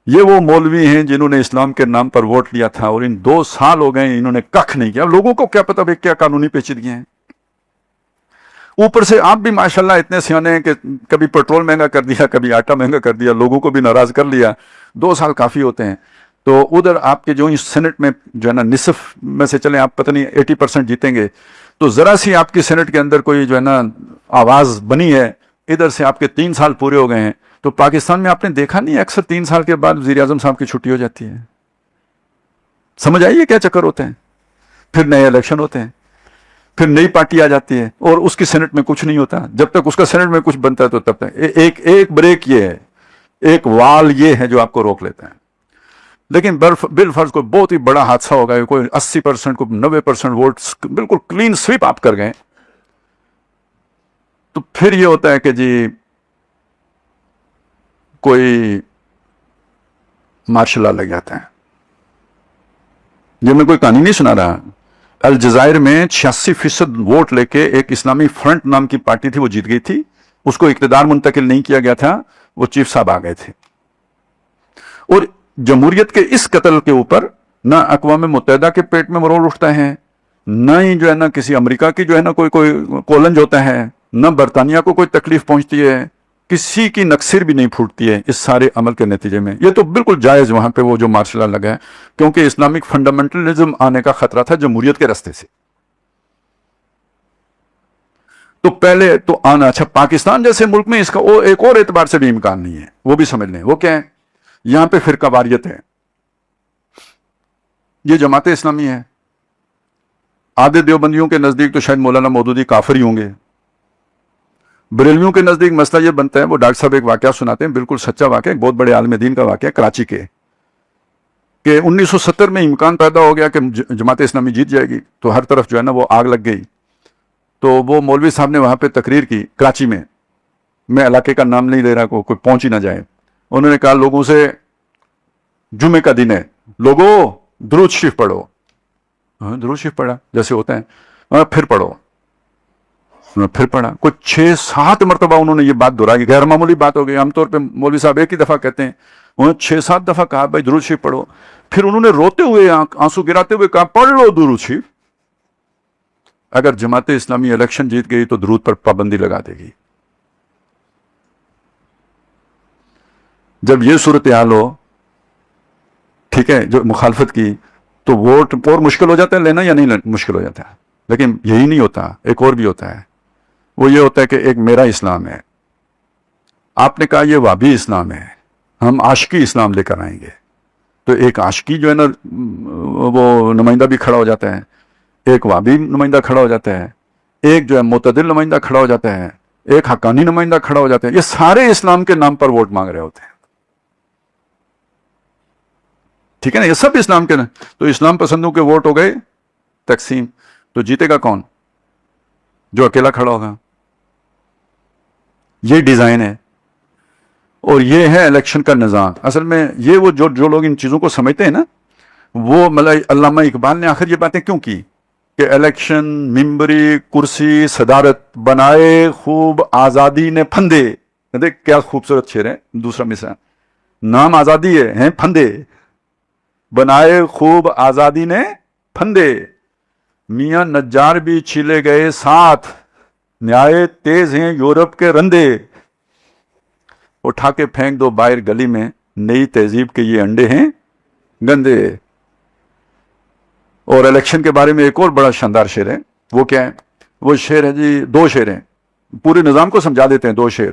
یہ وہ مولوی ہیں جنہوں نے اسلام کے نام پر ووٹ لیا تھا اور ان 2 سال ہو گئے انہوں نے کخ نہیں کیا. لوگوں کو کیا پتا بھائی کیا قانونی پیچیدگیاں ہیں. اوپر سے آپ بھی ماشاءاللہ اتنے سیانے ہیں کہ کبھی پیٹرول مہنگا کر دیا، کبھی آٹا مہنگا کر دیا، لوگوں کو بھی ناراض کر لیا. 2 سال کافی ہوتے ہیں. تو ادھر آپ کے جو سینٹ میں جو ہے نا نصف میں سے چلیں آپ پتہ نہیں 80% جیتیں گے، تو ذرا سی آپ کی سینٹ کے اندر کوئی جو ہے نا آواز بنی ہے، ادھر سے آپ کے 3 سال پورے ہو گئے ہیں. تو پاکستان میں آپ نے دیکھا نہیں اکثر 3 سال کے بعد وزیر اعظم صاحب کی چھٹی ہو جاتی ہے. سمجھ آئیے کیا چکر ہوتے ہیں. پھر نئے الیکشن ہوتے ہیں، پھر نئی پارٹی آ جاتی ہے اور اس کی سینٹ میں کچھ نہیں ہوتا. جب تک اس کا سینٹ میں کچھ بنتا ہے تو تب تک ایک بریک یہ ہے، ایک وال یہ ہے جو آپ کو روک لیتا ہے. لیکن بالفرض کوئی بہت ہی بڑا حادثہ ہوگا، کوئی 80% کو 90% ووٹ بالکل کلین سویپ آپ کر گئے، تو پھر یہ ہوتا ہے کہ جی کوئی مارشل لا لگ جاتا ہے. یہ میں کوئی کہانی نہیں سنا رہا. الجزائر میں 86% ووٹ لے کے ایک اسلامی فرنٹ نام کی پارٹی تھی، وہ جیت گئی تھی. اس کو اقتدار منتقل نہیں کیا گیا تھا، وہ چیف صاحب آ گئے تھے. اور جمہوریت کے اس قتل کے اوپر نہ اقوام متحدہ کے پیٹ میں مرول اٹھتا ہے، نہ ہی جو ہے نا کسی امریکہ کی جو ہے نا کوئی کولنج ہوتا ہے، نہ برطانیہ کو کوئی تکلیف پہنچتی ہے، کسی کی نکسر بھی نہیں پھوٹتی ہے اس سارے عمل کے نتیجے میں. یہ تو بالکل جائز وہاں پہ وہ جو مارشل لا لگا ہے، کیونکہ اسلامک فنڈامنٹلزم آنے کا خطرہ تھا جمہوریت کے راستے سے. تو پہلے تو آنا. اچھا پاکستان جیسے ملک میں اس کا ایک اور اعتبار سے بھی امکان نہیں ہے، وہ بھی سمجھ لیں. وہ کیا ہے؟ یہاں پہ فرقہ واریت ہے. یہ جماعت اسلامی ہے. آدھے دیوبندیوں کے نزدیک تو شاید مولانا مودودی کافر ہی ہوں گے. بریلویوں کے نزدیک مسئلہ یہ بنتا ہے، وہ ڈاکٹر صاحب ایک واقعہ سناتے ہیں، بالکل سچا واقعہ، ایک بہت بڑے عالم دین کا واقعہ کراچی کے، کہ 1970 میں امکان پیدا ہو گیا کہ جماعت اسلامی جیت جائے گی، تو ہر طرف جو ہے نا وہ آگ لگ گئی. تو وہ مولوی صاحب نے وہاں پہ تقریر کی کراچی میں علاقے کا نام نہیں لے رہا، کوئی پہنچ ہی نہ جائے. انہوں نے کہا لوگوں سے جمعے کا دن ہے، لوگوں درود شریف پڑھو. درود شریف پڑھا جیسے ہوتا ہے، پھر پڑھو. پھر پڑھا. کوئی 6-7 مرتبہ انہوں نے یہ بات دہرائی. غیر معمولی بات ہو گئی. عام طور پہ مولوی صاحب ایک ہی دفعہ کہتے ہیں، انہوں نے 6-7 دفعہ کہا بھائی درود شریف پڑھو. پھر انہوں نے روتے ہوئے آنسو گراتے ہوئے کہا پڑھ لو درود شریف. اگر جماعت اسلامی الیکشن جیت گئی تو درود پر پابندی لگا دے گی. جب یہ صورتحال ہو، ٹھیک ہے، جو مخالفت کی، تو ووٹ اور مشکل ہو جاتا ہے لینا یا نہیں مشکل ہو جاتا ہے. لیکن یہی نہیں ہوتا، ایک اور بھی ہوتا ہے. وہ یہ ہوتا ہے کہ ایک میرا اسلام ہے، آپ نے کہا یہ وابی اسلام ہے، ہم عاشقی اسلام لے کر آئیں گے. تو ایک عاشقی جو ہے نا وہ نمائندہ بھی کھڑا ہو جاتا ہے، ایک وابی نمائندہ کھڑا ہو جاتا ہے، ایک جو ہے معتدل نمائندہ کھڑا ہو جاتا ہے، ایک حقانی نمائندہ کھڑا ہو جاتا ہے. یہ سارے اسلام کے نام پر ووٹ مانگ رہے ہوتے ہیں. ٹھیک ہے نا، یہ سب اسلام کے. تو اسلام پسندوں کے ووٹ ہو گئے تقسیم. تو جیتے گا کون؟ جو اکیلا کھڑا ہوگا. یہ ڈیزائن ہے اور یہ ہے الیکشن کا نظام. اصل میں یہ وہ جو لوگ ان چیزوں کو سمجھتے ہیں نا، وہ مطلب علامہ اقبال نے آخر یہ باتیں کیوں کی کہ الیکشن، ممبری، کرسی، صدارت بنائے خوب آزادی نے پھندے. دیکھ کیا خوبصورت شعر ہے. دوسرا مثال، نام آزادی ہے، ہیں پھندے، بنائے خوب آزادی نے پھندے. میاں نجار بھی چھیلے گئے ساتھ، نیائے تیز ہیں یورپ کے رندے. اٹھا کے پھینک دو باہر گلی میں، نئی تہذیب کے یہ انڈے ہیں گندے. اور الیکشن کے بارے میں ایک اور بڑا شاندار شعر ہے. وہ کیا ہے؟ وہ شعر ہے جی، 2 شعر ہیں، پورے نظام کو سمجھا دیتے ہیں. 2 شعر.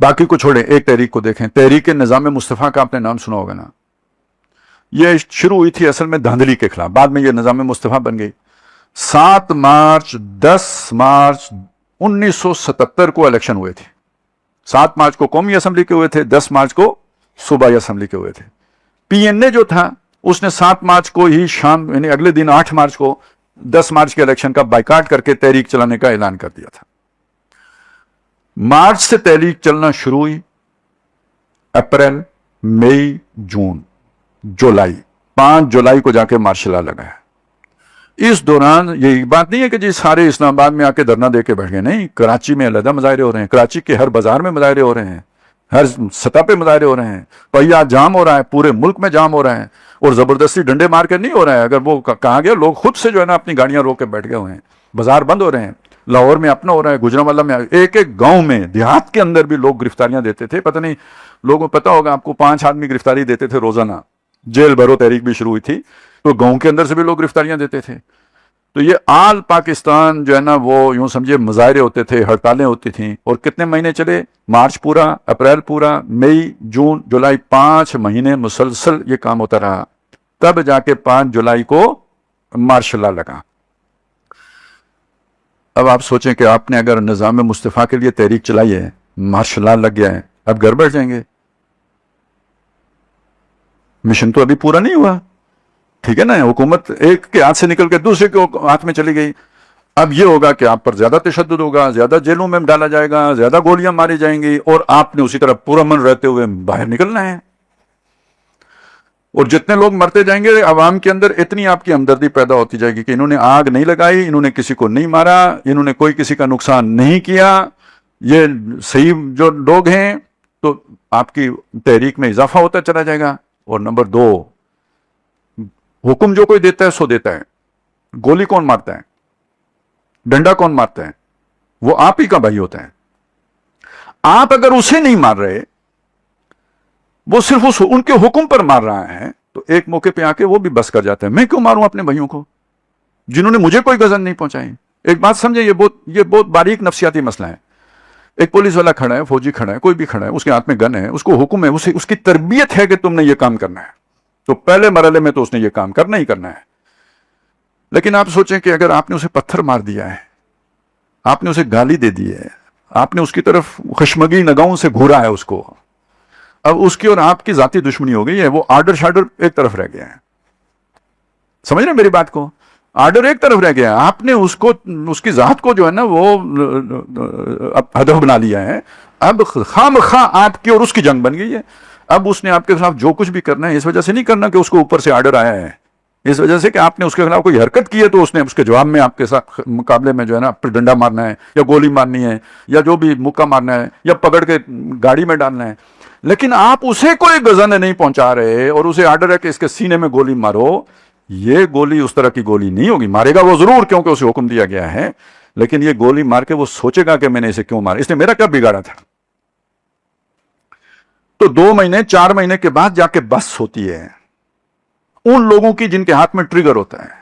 باقی کو چھوڑیں، ایک تحریک کو دیکھیں، تحریک نظام مصطفیٰ کا آپ نے نام سنا ہوگا نا. یہ شروع ہوئی تھی اصل میں دھاندلی کے خلاف، بعد میں یہ نظام مصطفیٰ بن گئی. 7 مارچ 10 مارچ 1977 کو الیکشن ہوئے تھے. 7 مارچ کو قومی اسمبلی کے ہوئے تھے، 10 مارچ کو صوبائی اسمبلی کے ہوئے تھے. پی این اے جو تھا اس نے 7 مارچ کو ہی شام، یعنی اگلے دن 8 مارچ کو 10 مارچ کے الیکشن کا بائیکاٹ کر کے تحریک چلانے کا اعلان کر دیا تھا. مارچ سے تحریک چلنا شروع ہوئی، اپریل، مئی، جون، جولائی، 5 جولائی کو جا کے مارشل لا لگا ہے. اس دوران یہ بات نہیں ہے کہ جی سارے اسلام آباد میں آ کے دھرنا دے کے بیٹھ گئے، نہیں، کراچی میں علیحدہ مظاہرے ہو رہے ہیں، کراچی کے ہر بازار میں مظاہرے ہو رہے ہیں، ہر سطح پہ مظاہرے ہو رہے ہیں، پہیا جام ہو رہا ہے، پورے ملک میں جام ہو رہا ہے، اور زبردستی ڈنڈے مار کے نہیں ہو رہا ہے. اگر وہ کہا گیا، لوگ خود سے جو ہے نا اپنی گاڑیاں روک کے بیٹھ گئے ہوئے ہیں، بازار بند ہو رہے ہیں. لاہور میں اپنا ہو رہا ہے، گجرانوالہ میں، ایک گاؤں میں، دیہات کے اندر بھی لوگ گرفتاریاں دیتے تھے. پتہ نہیں لوگوں کو پتا ہوگا آپ کو، 5 آدمی گرفتاری دیتے تھے روزانہ. جیل بھرو تحریک بھی شروع ہوئی تھی تو گاؤں کے اندر سے بھی لوگ گرفتاریاں دیتے تھے. تو یہ آل پاکستان جو ہے نا وہ یوں سمجھے مظاہرے ہوتے تھے، ہڑتالیں ہوتی تھیں. اور کتنے مہینے چلے؟ مارچ پورا، اپریل پورا، مئی، جون، جولائی، 5 مہینے مسلسل یہ کام ہوتا رہا. تب جا کے 5 جولائی کو مارشل لا لگا. اب آپ سوچیں کہ آپ نے اگر نظام مصطفیٰ کے لیے تحریک چلائی ہے، مارشل لا لگ گیا ہے، اب گھر بیٹھ جائیں گے؟ مشن تو ابھی پورا نہیں ہوا، ٹھیک ہے نا. حکومت ایک کے ہاتھ سے نکل کے دوسرے کے ہاتھ میں چلی گئی. اب یہ ہوگا کہ آپ پر زیادہ تشدد ہوگا، زیادہ جیلوں میں ڈالا جائے گا، زیادہ گولیاں ماری جائیں گی، اور آپ نے اسی طرح پرامن رہتے ہوئے باہر نکلنا ہے. اور جتنے لوگ مرتے جائیں گے، عوام کے اندر اتنی آپ کی ہمدردی پیدا ہوتی جائے گی کہ انہوں نے آگ نہیں لگائی، انہوں نے کسی کو نہیں مارا، انہوں نے کوئی کسی کا نقصان نہیں کیا، یہ صحیح جو لوگ ہیں. تو آپ کی تحریک میں اضافہ ہوتا چلا جائے گا. اور نمبر 2، حکم جو کوئی دیتا ہے سو دیتا ہے. گولی کون مارتا ہے؟ ڈنڈا کون مارتا ہے؟ وہ آپ ہی کا بھائی ہوتا ہے. آپ اگر اسے نہیں مار رہے، وہ صرف ان کے حکم پر مار رہا ہے، تو ایک موقع پہ آ کے وہ بھی بس کر جاتا ہے. میں کیوں ماروں اپنے بھائیوں کو جنہوں نے مجھے کوئی غزل نہیں پہنچائی؟ ایک بات سمجھے، یہ بہت باریک نفسیاتی مسئلہ ہے. ایک پولیس والا کھڑا ہے، فوجی کھڑا ہے، کوئی بھی کھڑا ہے، اس کے ہاتھ میں گن ہے، اس کو حکم ہے، اس کی تربیت ہے کہ تم نے یہ کام کرنا ہے، تو پہلے مرحلے میں تو اس نے یہ کام کرنا ہی کرنا ہے. لیکن آپ سوچیں کہ اگر آپ نے اسے پتھر مار دیا ہے، آپ نے اسے گالی دے دی ہے، آپ نے اس کی طرف خشمگی نگاہوں سے گھورا ہے اس کو، اب اس کی اور آپ کی ذاتی دشمنی ہو گئی ہے. وہ آرڈر شارڈر ایک طرف رہ گیا ہے. سمجھ رہے ہیں میری بات کو؟ آرڈر ایک طرف رہ گیا، آپ نے اس کی ذات کو جو ہے نا وہ ہدف بنا لیا ہے. اب خام خواہ آپ کی اور اس کی جنگ بن گئی ہے. اب اس نے آپ کے خلاف جو کچھ بھی کرنا ہے، اس وجہ سے نہیں کرنا کہ اس کو اوپر سے آرڈر آیا ہے، اس وجہ سے کہ آپ نے اس کے خلاف کوئی حرکت کی ہے تو اس نے اس کے جواب میں آپ کے ساتھ مقابلے میں جو ہے نا پر ڈنڈا مارنا ہے، یا گولی مارنی ہے، یا جو بھی مکہ مارنا ہے، یا پکڑ کے گاڑی میں ڈالنا ہے. لیکن آپ اسے کوئی غزل نہیں پہنچا رہے، اور اسے آرڈر ہے کہ اس کے سینے میں گولی مارو. یہ گولی اس طرح کی گولی نہیں ہوگی. مارے گا وہ ضرور کیونکہ اسے حکم دیا گیا ہے، لیکن یہ گولی مار کے وہ سوچے گا کہ میں نے اسے کیوں مارا، اس نے میرا کیا بگاڑا تھا. تو 2 مہینے 4 مہینے کے بعد جا کے بس ہوتی ہے ان لوگوں کی جن کے ہاتھ میں ٹریگر ہوتا ہے.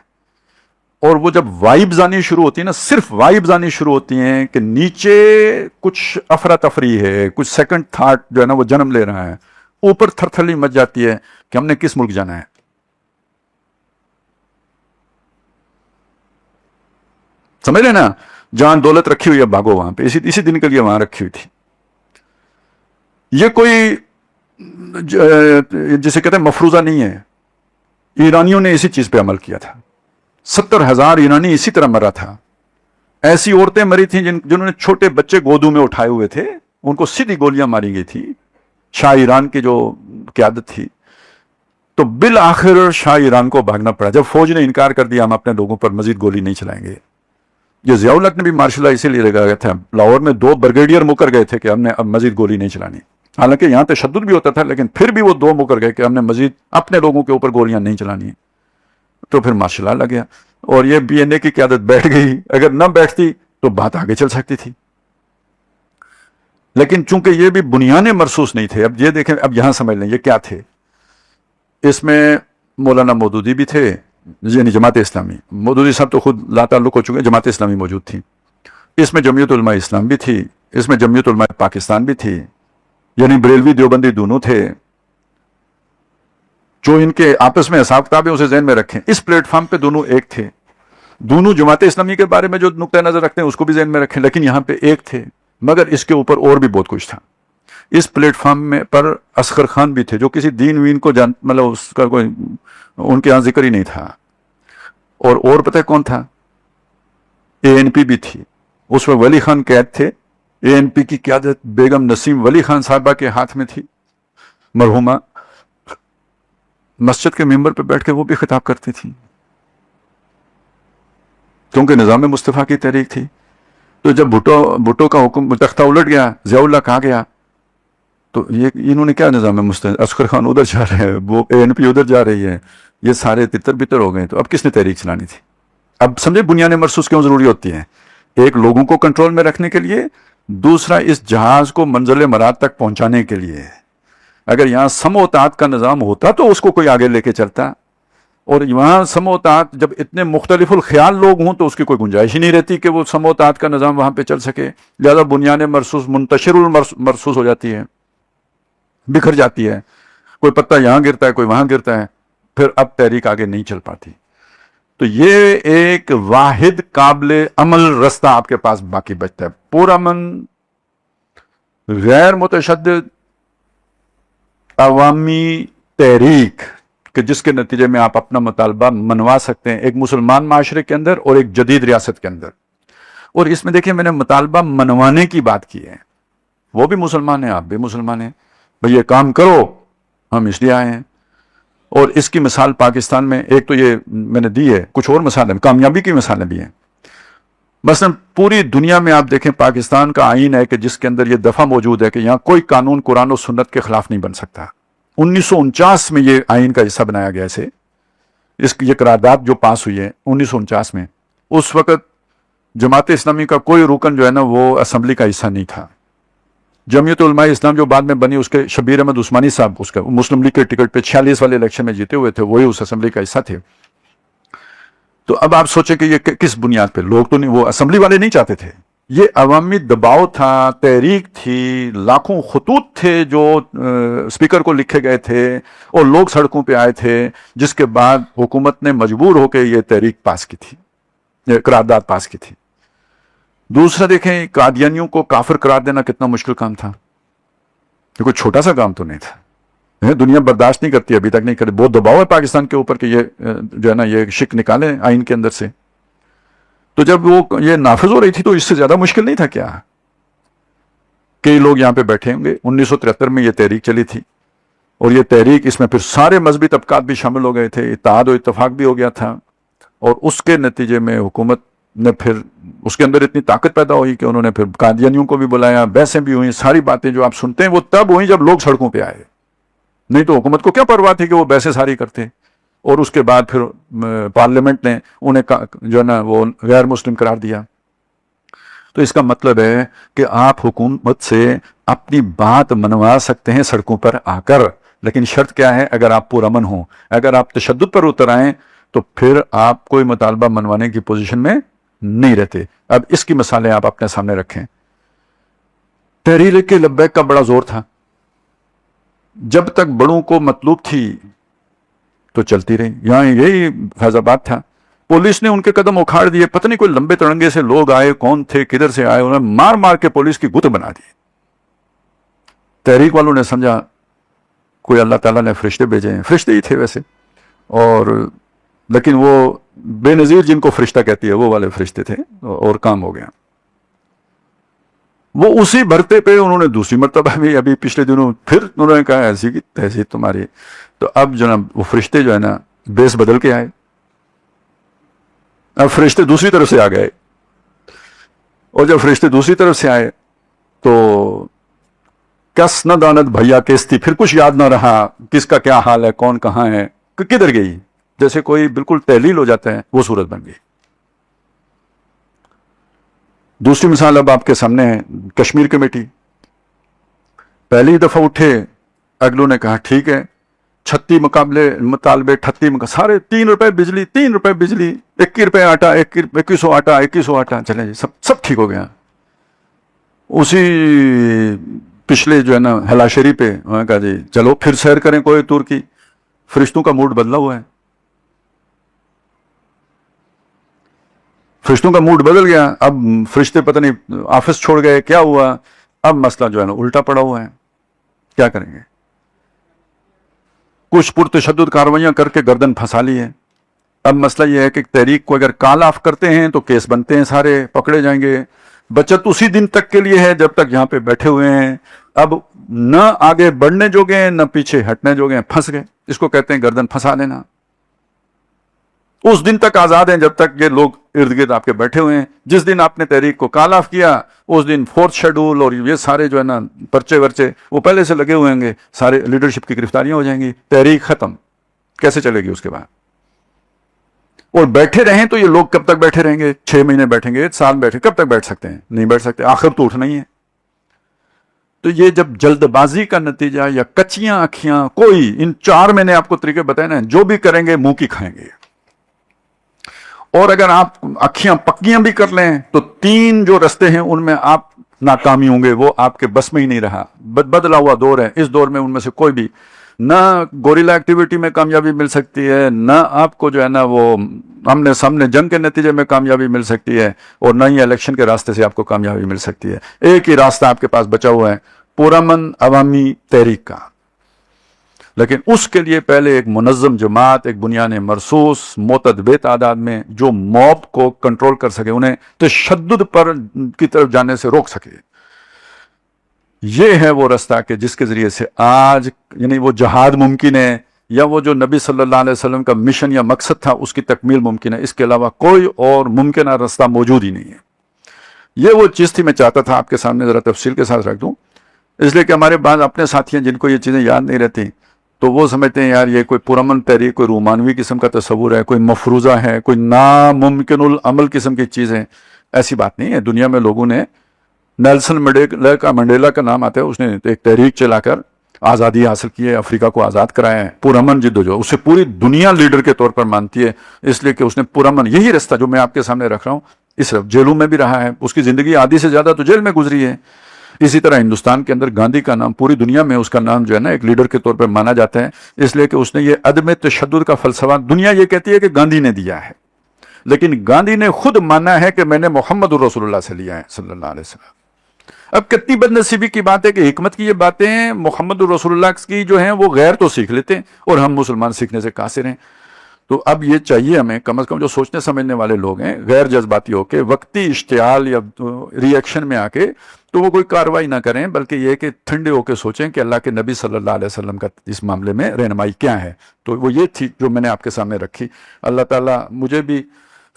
اور وہ جب وائبز آنی شروع ہوتی ہیں نا، صرف وائبز آنی شروع ہوتی ہیں کہ نیچے کچھ افراتفری ہے، کچھ سیکنڈ تھاٹ جو ہے نا وہ جنم لے رہا ہے، اوپر تھر تھرلی مچ جاتی ہے کہ ہم نے کس ملک جانا ہے. سمجھ رہے نا؟ جان دولت رکھی ہوئی ہے، بھاگو وہاں پہ، اسی دن کے لیے وہاں رکھی ہوئی تھی. یہ کوئی جسے کہتے ہیں مفروضہ نہیں ہے. ایرانیوں نے اسی چیز پہ عمل کیا تھا. 70,000 ایرانی اسی طرح مرا تھا. ایسی عورتیں مری تھیں جنہوں نے چھوٹے بچے گودوں میں اٹھائے ہوئے تھے، ان کو سیدھی گولیاں ماری گئی تھی. شاہ ایران کی جو قیادت تھی، تو بالآخر شاہ ایران کو بھاگنا پڑا جب فوج نے انکار کر دیا ہم اپنے لوگوں پر مزید گولی نہیں چلائیں گے. یہ ضیاء الحق نے بھی مارشل لا اسی لیے لگایا تھا. لاہور میں 2 بریگیڈیئر مکر گئے تھے کہ ہم نے اب مزید گولی نہیں چلانی. حالانکہ یہاں تشدد بھی ہوتا تھا، لیکن پھر بھی وہ 2 مکر گئے کہ ہم نے مزید اپنے لوگوں کے اوپر گولیاں نہیں چلانی. تو پھر مارشل لا لگ گیا اور یہ بی این اے کی قیادت بیٹھ گئی. اگر نہ بیٹھتی تو بات آگے چل سکتی تھی، لیکن چونکہ یہ بھی بنیادیں مرصوص نہیں تھے. اب یہ دیکھیں، اب یہاں سمجھ لیں یہ کیا تھے. اس میں مولانا مودودی بھی تھے، یعنی جماعت اسلامی. مودودی صاحب تو خود لا تعلق ہو چکے، جماعت اسلامی موجود تھی. اس میں جمعیت علماء اسلام بھی تھی، اس میں جمعیت علماء پاکستان بھی تھی، یعنی بریلوی دیوبندی دونوں تھے. جو ان کے آپس میں حساب کتاب ہے اسے ذہن میں رکھیں. اس پلیٹ فارم پہ دونوں ایک تھے. دونوں جماعت اسلامی کے بارے میں جو نقطہ نظر رکھتے ہیں اس کو بھی ذہن میں رکھیں, لیکن یہاں پہ ایک تھے. مگر اس کے اوپر اور بھی بہت کچھ تھا. اس پلیٹ فارم میں پر اصغر خان بھی تھے جو کسی دین وین کو مطلب اس کا کوئی ان کے یہاں ذکر ہی نہیں تھا. اور پتہ ہے کون تھا؟ ANP بھی تھی. اس میں ولی خان قید تھے. ANP کی قیادت بیگم نسیم ولی خان صاحبہ کے ہاتھ میں تھی, مرحومہ. مسجد کے ممبر پہ بیٹھ کے وہ بھی خطاب کرتی تھی کیونکہ نظام مصطفیٰ کی تحریک تھی. تو جب بھٹو کا حکم تختہ الٹ گیا, ضیاء اللہ کہا گیا, تو انہوں نے کیا نظام مصطفیٰ, اصغر خان ادھر جا رہے ہیں, وہ ANP ادھر جا رہی ہے, یہ سارے تتر بتر ہو گئے. تو اب کس نے تحریک چلانی تھی؟ اب سمجھے بنیاد مرصوص کیوں ضروری ہوتی ہے؟ ایک لوگوں کو کنٹرول میں رکھنے کے لیے, دوسرا اس جہاز کو منزل مراد تک پہنچانے کے لیے. اگر یہاں سم و اطاعت کا نظام ہوتا تو اس کو کوئی آگے لے کے چلتا, اور یہاں سم و اطاعت جب اتنے مختلف الخیال لوگ ہوں تو اس کی کوئی گنجائش ہی نہیں رہتی کہ وہ سم و اطاعت کا نظام وہاں پہ چل سکے. لہذا بنیاد مرصوص منتشر المرصوص ہو جاتی ہے, بکھر جاتی ہے. کوئی پتہ یہاں گرتا ہے, کوئی وہاں گرتا ہے, پھر اب تحریک آگے نہیں چل پاتی. تو یہ ایک واحد قابل عمل رستہ آپ کے پاس باقی بچتا ہے, پرامن, غیر متشدد عوامی تحریک, کہ جس کے نتیجے میں آپ اپنا مطالبہ منوا سکتے ہیں ایک مسلمان معاشرے کے اندر اور ایک جدید ریاست کے اندر. اور اس میں دیکھیں میں نے مطالبہ منوانے کی بات کی ہے. وہ بھی مسلمان ہیں, آپ بھی مسلمان ہیں, بھئی یہ کام کرو, ہم اس لیے آئے ہیں. اور اس کی مثال پاکستان میں ایک تو یہ میں نے دی ہے, کچھ اور مثالیں, کامیابی کی مثالیں بھی ہیں. مثلا پوری دنیا میں آپ دیکھیں پاکستان کا آئین ہے کہ جس کے اندر یہ دفعہ موجود ہے کہ یہاں کوئی قانون قرآن و سنت کے خلاف نہیں بن سکتا. 1949 میں یہ آئین کا حصہ بنایا گیا اسے, یہ قرارداد جو پاس ہوئی ہے 1949 میں. اس وقت جماعت اسلامی کا کوئی رکن جو ہے نا وہ اسمبلی کا حصہ نہیں تھا. جمعیت علماء اسلام جو بعد میں بنی, اس کے شبیر احمد عثمانی صاحب اس کا مسلم لیگ کے ٹکٹ پہ 46 والے الیکشن میں جیتے ہوئے تھے, وہی اس اسمبلی کا حصہ تھے. تو اب آپ سوچیں کہ یہ کس بنیاد پہ, لوگ تو نہیں, وہ اسمبلی والے نہیں چاہتے تھے, یہ عوامی دباؤ تھا, تحریک تھی, لاکھوں خطوط تھے جو اسپیکر کو لکھے گئے تھے اور لوگ سڑکوں پہ آئے تھے, جس کے بعد حکومت نے مجبور ہو کے یہ تحریک پاس کی تھی, یہ قرارداد پاس کی تھی. دوسرا دیکھیں قادیانیوں کو کافر قرار دینا کتنا مشکل کام تھا, یہ کوئی چھوٹا سا کام تو نہیں تھا. دنیا برداشت نہیں کرتی, ابھی تک نہیں کرتی, بہت دباؤ ہے پاکستان کے اوپر کہ یہ جو ہے نا یہ شک نکالیں آئین کے اندر سے. تو جب وہ یہ نافذ ہو رہی تھی تو اس سے زیادہ مشکل نہیں تھا کیا؟ کئی لوگ یہاں پہ بیٹھے ہوں گے, 1973 میں یہ تحریک چلی تھی, اور یہ تحریک اس میں پھر سارے مذہبی طبقات بھی شامل ہو گئے تھے, اتحاد و اتفاق بھی ہو گیا تھا, اور اس کے نتیجے میں حکومت نے پھر اس کے اندر اتنی طاقت پیدا ہوئی کہ انہوں نے پھر قادیانیوں کو بھی بلایا, بحثیں بھی ہوئیں, ساری باتیں جو آپ سنتے ہیں وہ تب ہوئیں جب لوگ سڑکوں پہ آئے. نہیں تو حکومت کو کیا پرواہ تھی کہ وہ بحثیں ساری کرتے, اور اس کے بعد پھر پارلیمنٹ نے انہیں جو ہے نا وہ غیر مسلم قرار دیا. تو اس کا مطلب ہے کہ آپ حکومت سے اپنی بات منوا سکتے ہیں سڑکوں پر آ کر, لیکن شرط کیا ہے؟ اگر آپ پرامن ہوں. اگر آپ تشدد پر اتر آئیں تو پھر آپ کوئی مطالبہ منوانے کی پوزیشن میں نہیں رہتے. اب اس کی مثالیں آپ اپنے سامنے رکھیں. تحریک لبیک کا بڑا زور تھا, جب تک بڑوں کو مطلوب تھی تو چلتی رہی. یہاں یہی فیض آباد تھا, پولیس نے ان کے قدم اکھاڑ دیے, پتہ نہیں کوئی لمبے تڑنگے سے لوگ آئے, کون تھے, کدھر سے آئے, انہیں مار مار کے پولیس کی گت بنا دی. تحریک والوں نے سمجھا کوئی اللہ تعالیٰ نے فرشتے بھیجے ہیں, فرشتے ہی تھے ویسے, اور لیکن وہ بے نظیر جن کو فرشتہ کہتی ہے وہ والے فرشتے تھے, اور کام ہو گیا. وہ اسی بھرتے پہ انہوں نے دوسری مرتبہ بھی ابھی پچھلے دنوں پھر انہوں نے کہا ایسی کی تہذیب تمہاری. تو اب جناب وہ فرشتے جو ہے نا بیس بدل کے آئے, اب فرشتے دوسری طرف سے آ گئے, اور جب فرشتے دوسری طرف سے آئے تو کس نہ دانت بھیا کیس تھی, پھر کچھ یاد نہ رہا کس کا کیا حال ہے, کون کہاں ہے, کدھر گئی, جیسے کوئی بالکل تحلیل ہو جاتا ہے وہ صورت بن گئی. دوسری مثال اب آپ کے سامنے ہے, کشمیر کمیٹی. پہلی دفعہ اٹھے, اگلوں نے کہا ٹھیک ہے 36 مطالبے 38 سارے 3 روپے بجلی 3 روپے بجلی 21 روپے آٹا 2100 آٹا 2100 آٹا, چلیں جی سب ٹھیک ہو گیا. اسی پچھلے جو ہے نا ہلاشری پہ انہوں نے کہا جی چلو پھر سیر کریں کوئی تور کی. فرشتوں کا موڈ بدلا ہوا ہے, فرشتوں کا موڈ بدل گیا. اب فرشتے پتہ نہیں آفس چھوڑ گئے, کیا ہوا, اب مسئلہ جو ہے نا الٹا پڑا ہوا ہے. کیا کریں گے؟ کچھ پرتشدد کارروائیاں کر کے گردن پھنسا لی ہے. اب مسئلہ یہ ہے کہ تحریک کو اگر کال آف کرتے ہیں تو کیس بنتے ہیں, سارے پکڑے جائیں گے. بچت اسی دن تک کے لیے ہے جب تک یہاں پہ بیٹھے ہوئے ہیں. اب نہ آگے بڑھنے جوگے ہیں نہ پیچھے ہٹنے جوگے ہیں, پھنس گئے. اس کو کہتے ہیں گردن پھنسا لینا. اس دن تک آزاد ہیں جب تک یہ لوگ ارد گرد آپ کے بیٹھے ہوئے ہیں. جس دن آپ نے تحریک کو کال آف کیا اس دن فورتھ شیڈول اور یہ سارے جو ہے نا پرچے ورچے وہ پہلے سے لگے ہوئے ہوں گے, سارے لیڈرشپ کی گرفتاریاں ہو جائیں گی, تحریک ختم. کیسے چلے گی اس کے بعد؟ اور بیٹھے رہیں تو یہ لوگ کب تک بیٹھے رہیں گے؟ 6 مہینے بیٹھیں گے, 1 سال بیٹھے, کب تک بیٹھ سکتے ہیں؟ نہیں بیٹھ سکتے, آخر تو اٹھنا ہی ہے. تو یہ جب جلد بازی کا نتیجہ یا کچیاں اکھیاں, کوئی ان 4 میں نے آپ کو طریقے بتائے نا, جو بھی کریں گے منہ کی کھائیں گے. اور اگر آپ اکھیاں پکیاں بھی کر لیں تو 3 جو رستے ہیں ان میں آپ ناکامی ہوں گے, وہ آپ کے بس میں ہی نہیں رہا. بدلا ہوا دور ہے. اس دور میں ان میں سے کوئی بھی نہ گوریلا ایکٹیویٹی میں کامیابی مل سکتی ہے, نہ آپ کو جو ہے نا وہ آمنے سامنے جنگ کے نتیجے میں کامیابی مل سکتی ہے, اور نہ ہی الیکشن کے راستے سے آپ کو کامیابی مل سکتی ہے. ایک ہی راستہ آپ کے پاس بچا ہوا ہے, پرامن عوامی تحریک کا. لیکن اس کے لیے پہلے ایک منظم جماعت, ایک بنیان مرصوص معتدب تعداد میں جو موب کو کنٹرول کر سکے, انہیں تشدد پر کی طرف جانے سے روک سکے. یہ ہے وہ رستہ کہ جس کے ذریعے سے آج یعنی وہ جہاد ممکن ہے, یا وہ جو نبی صلی اللہ علیہ وسلم کا مشن یا مقصد تھا اس کی تکمیل ممکن ہے. اس کے علاوہ کوئی اور ممکنہ رستہ موجود ہی نہیں ہے. یہ وہ چیز تھی میں چاہتا تھا آپ کے سامنے ذرا تفصیل کے ساتھ رکھ دوں, اس لیے کہ ہمارے بعض اپنے ساتھی ہیں جن کو یہ چیزیں یاد نہیں رہتی, تو وہ سمجھتے ہیں یار یہ کوئی پرامن تحریک, کوئی رومانوی قسم کا تصور ہے, کوئی مفروضہ ہے, کوئی ناممکن العمل قسم کی چیز ہے. ایسی بات نہیں ہے. دنیا میں لوگوں نے, نیلسن منڈیلا کا نام آتا ہے, اس نے ایک تحریک چلا کر آزادی حاصل کی ہے, افریقہ کو آزاد کرایا ہے. پرامن جد و جہد, اسے پوری دنیا لیڈر کے طور پر مانتی ہے, اس لیے کہ اس نے پرامن یہی رستہ جو میں آپ کے سامنے رکھ رہا ہوں, اس جیلوں میں بھی رہا ہے, اس کی زندگی آدھی سے زیادہ تو جیل میں گزری ہے. اسی طرح ہندوستان کے اندر گاندھی کا نام پوری دنیا میں اس کا نام جو ہے نا ایک لیڈر کے طور پر مانا جاتا ہے, اس لیے کہ اس نے یہ عدم تشدد کا فلسفہ, دنیا یہ کہتی ہے کہ گاندھی نے دیا ہے, لیکن گاندھی نے خود مانا ہے کہ میں نے محمد الرسول اللہ سے لیا ہے صلی اللہ علیہ وسلم. اب کتنی بد نصیبی کی بات ہے کہ حکمت کی یہ باتیں محمد الرسول اللہ کی جو ہیں وہ غیر تو سیکھ لیتے ہیں, اور ہم مسلمان سیکھنے سے قاصر ہیں. تو اب یہ چاہیے ہمیں کم از کم جو سوچنے سمجھنے والے لوگ ہیں, غیر جذباتی ہو کے, وقتی اشتعال یا ری ایکشن میں آ کے تو وہ کوئی کارروائی نہ کریں, بلکہ یہ کہ ٹھنڈے ہو کے سوچیں کہ اللہ کے نبی صلی اللہ علیہ وسلم کا اس معاملے میں رہنمائی کیا ہے. تو وہ یہ تھی جو میں نے آپ کے سامنے رکھی. اللہ تعالیٰ مجھے بھی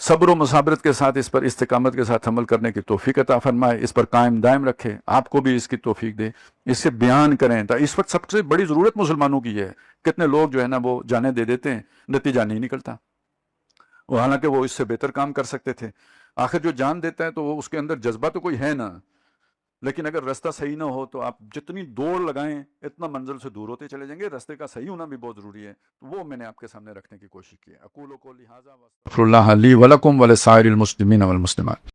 صبر و مصابرت کے ساتھ اس پر استقامت کے ساتھ عمل کرنے کی توفیق عطا فرمائے, اس پر قائم دائم رکھے, آپ کو بھی اس کی توفیق دے, اس سے بیان کریں. اس وقت سب سے بڑی ضرورت مسلمانوں کی ہے. کتنے لوگ جو ہے نا وہ جانے دے دیتے ہیں, نتیجہ نہیں نکلتا. وہ حالانکہ وہ اس سے بہتر کام کر سکتے تھے. آخر جو جان دیتا ہے تو وہ اس کے اندر جذبہ تو کوئی ہے نا, لیکن اگر رستہ صحیح نہ ہو تو آپ جتنی دوڑ لگائیں اتنا منزل سے دور ہوتے چلے جائیں گے. رستے کا صحیح ہونا بھی بہت ضروری ہے. وہ میں نے آپ کے سامنے رکھنے کی کوشش کی ہے. اقول قولی ھذا واستغفر اللہ لی ولکم ولسائر المسلمین والمسلمات.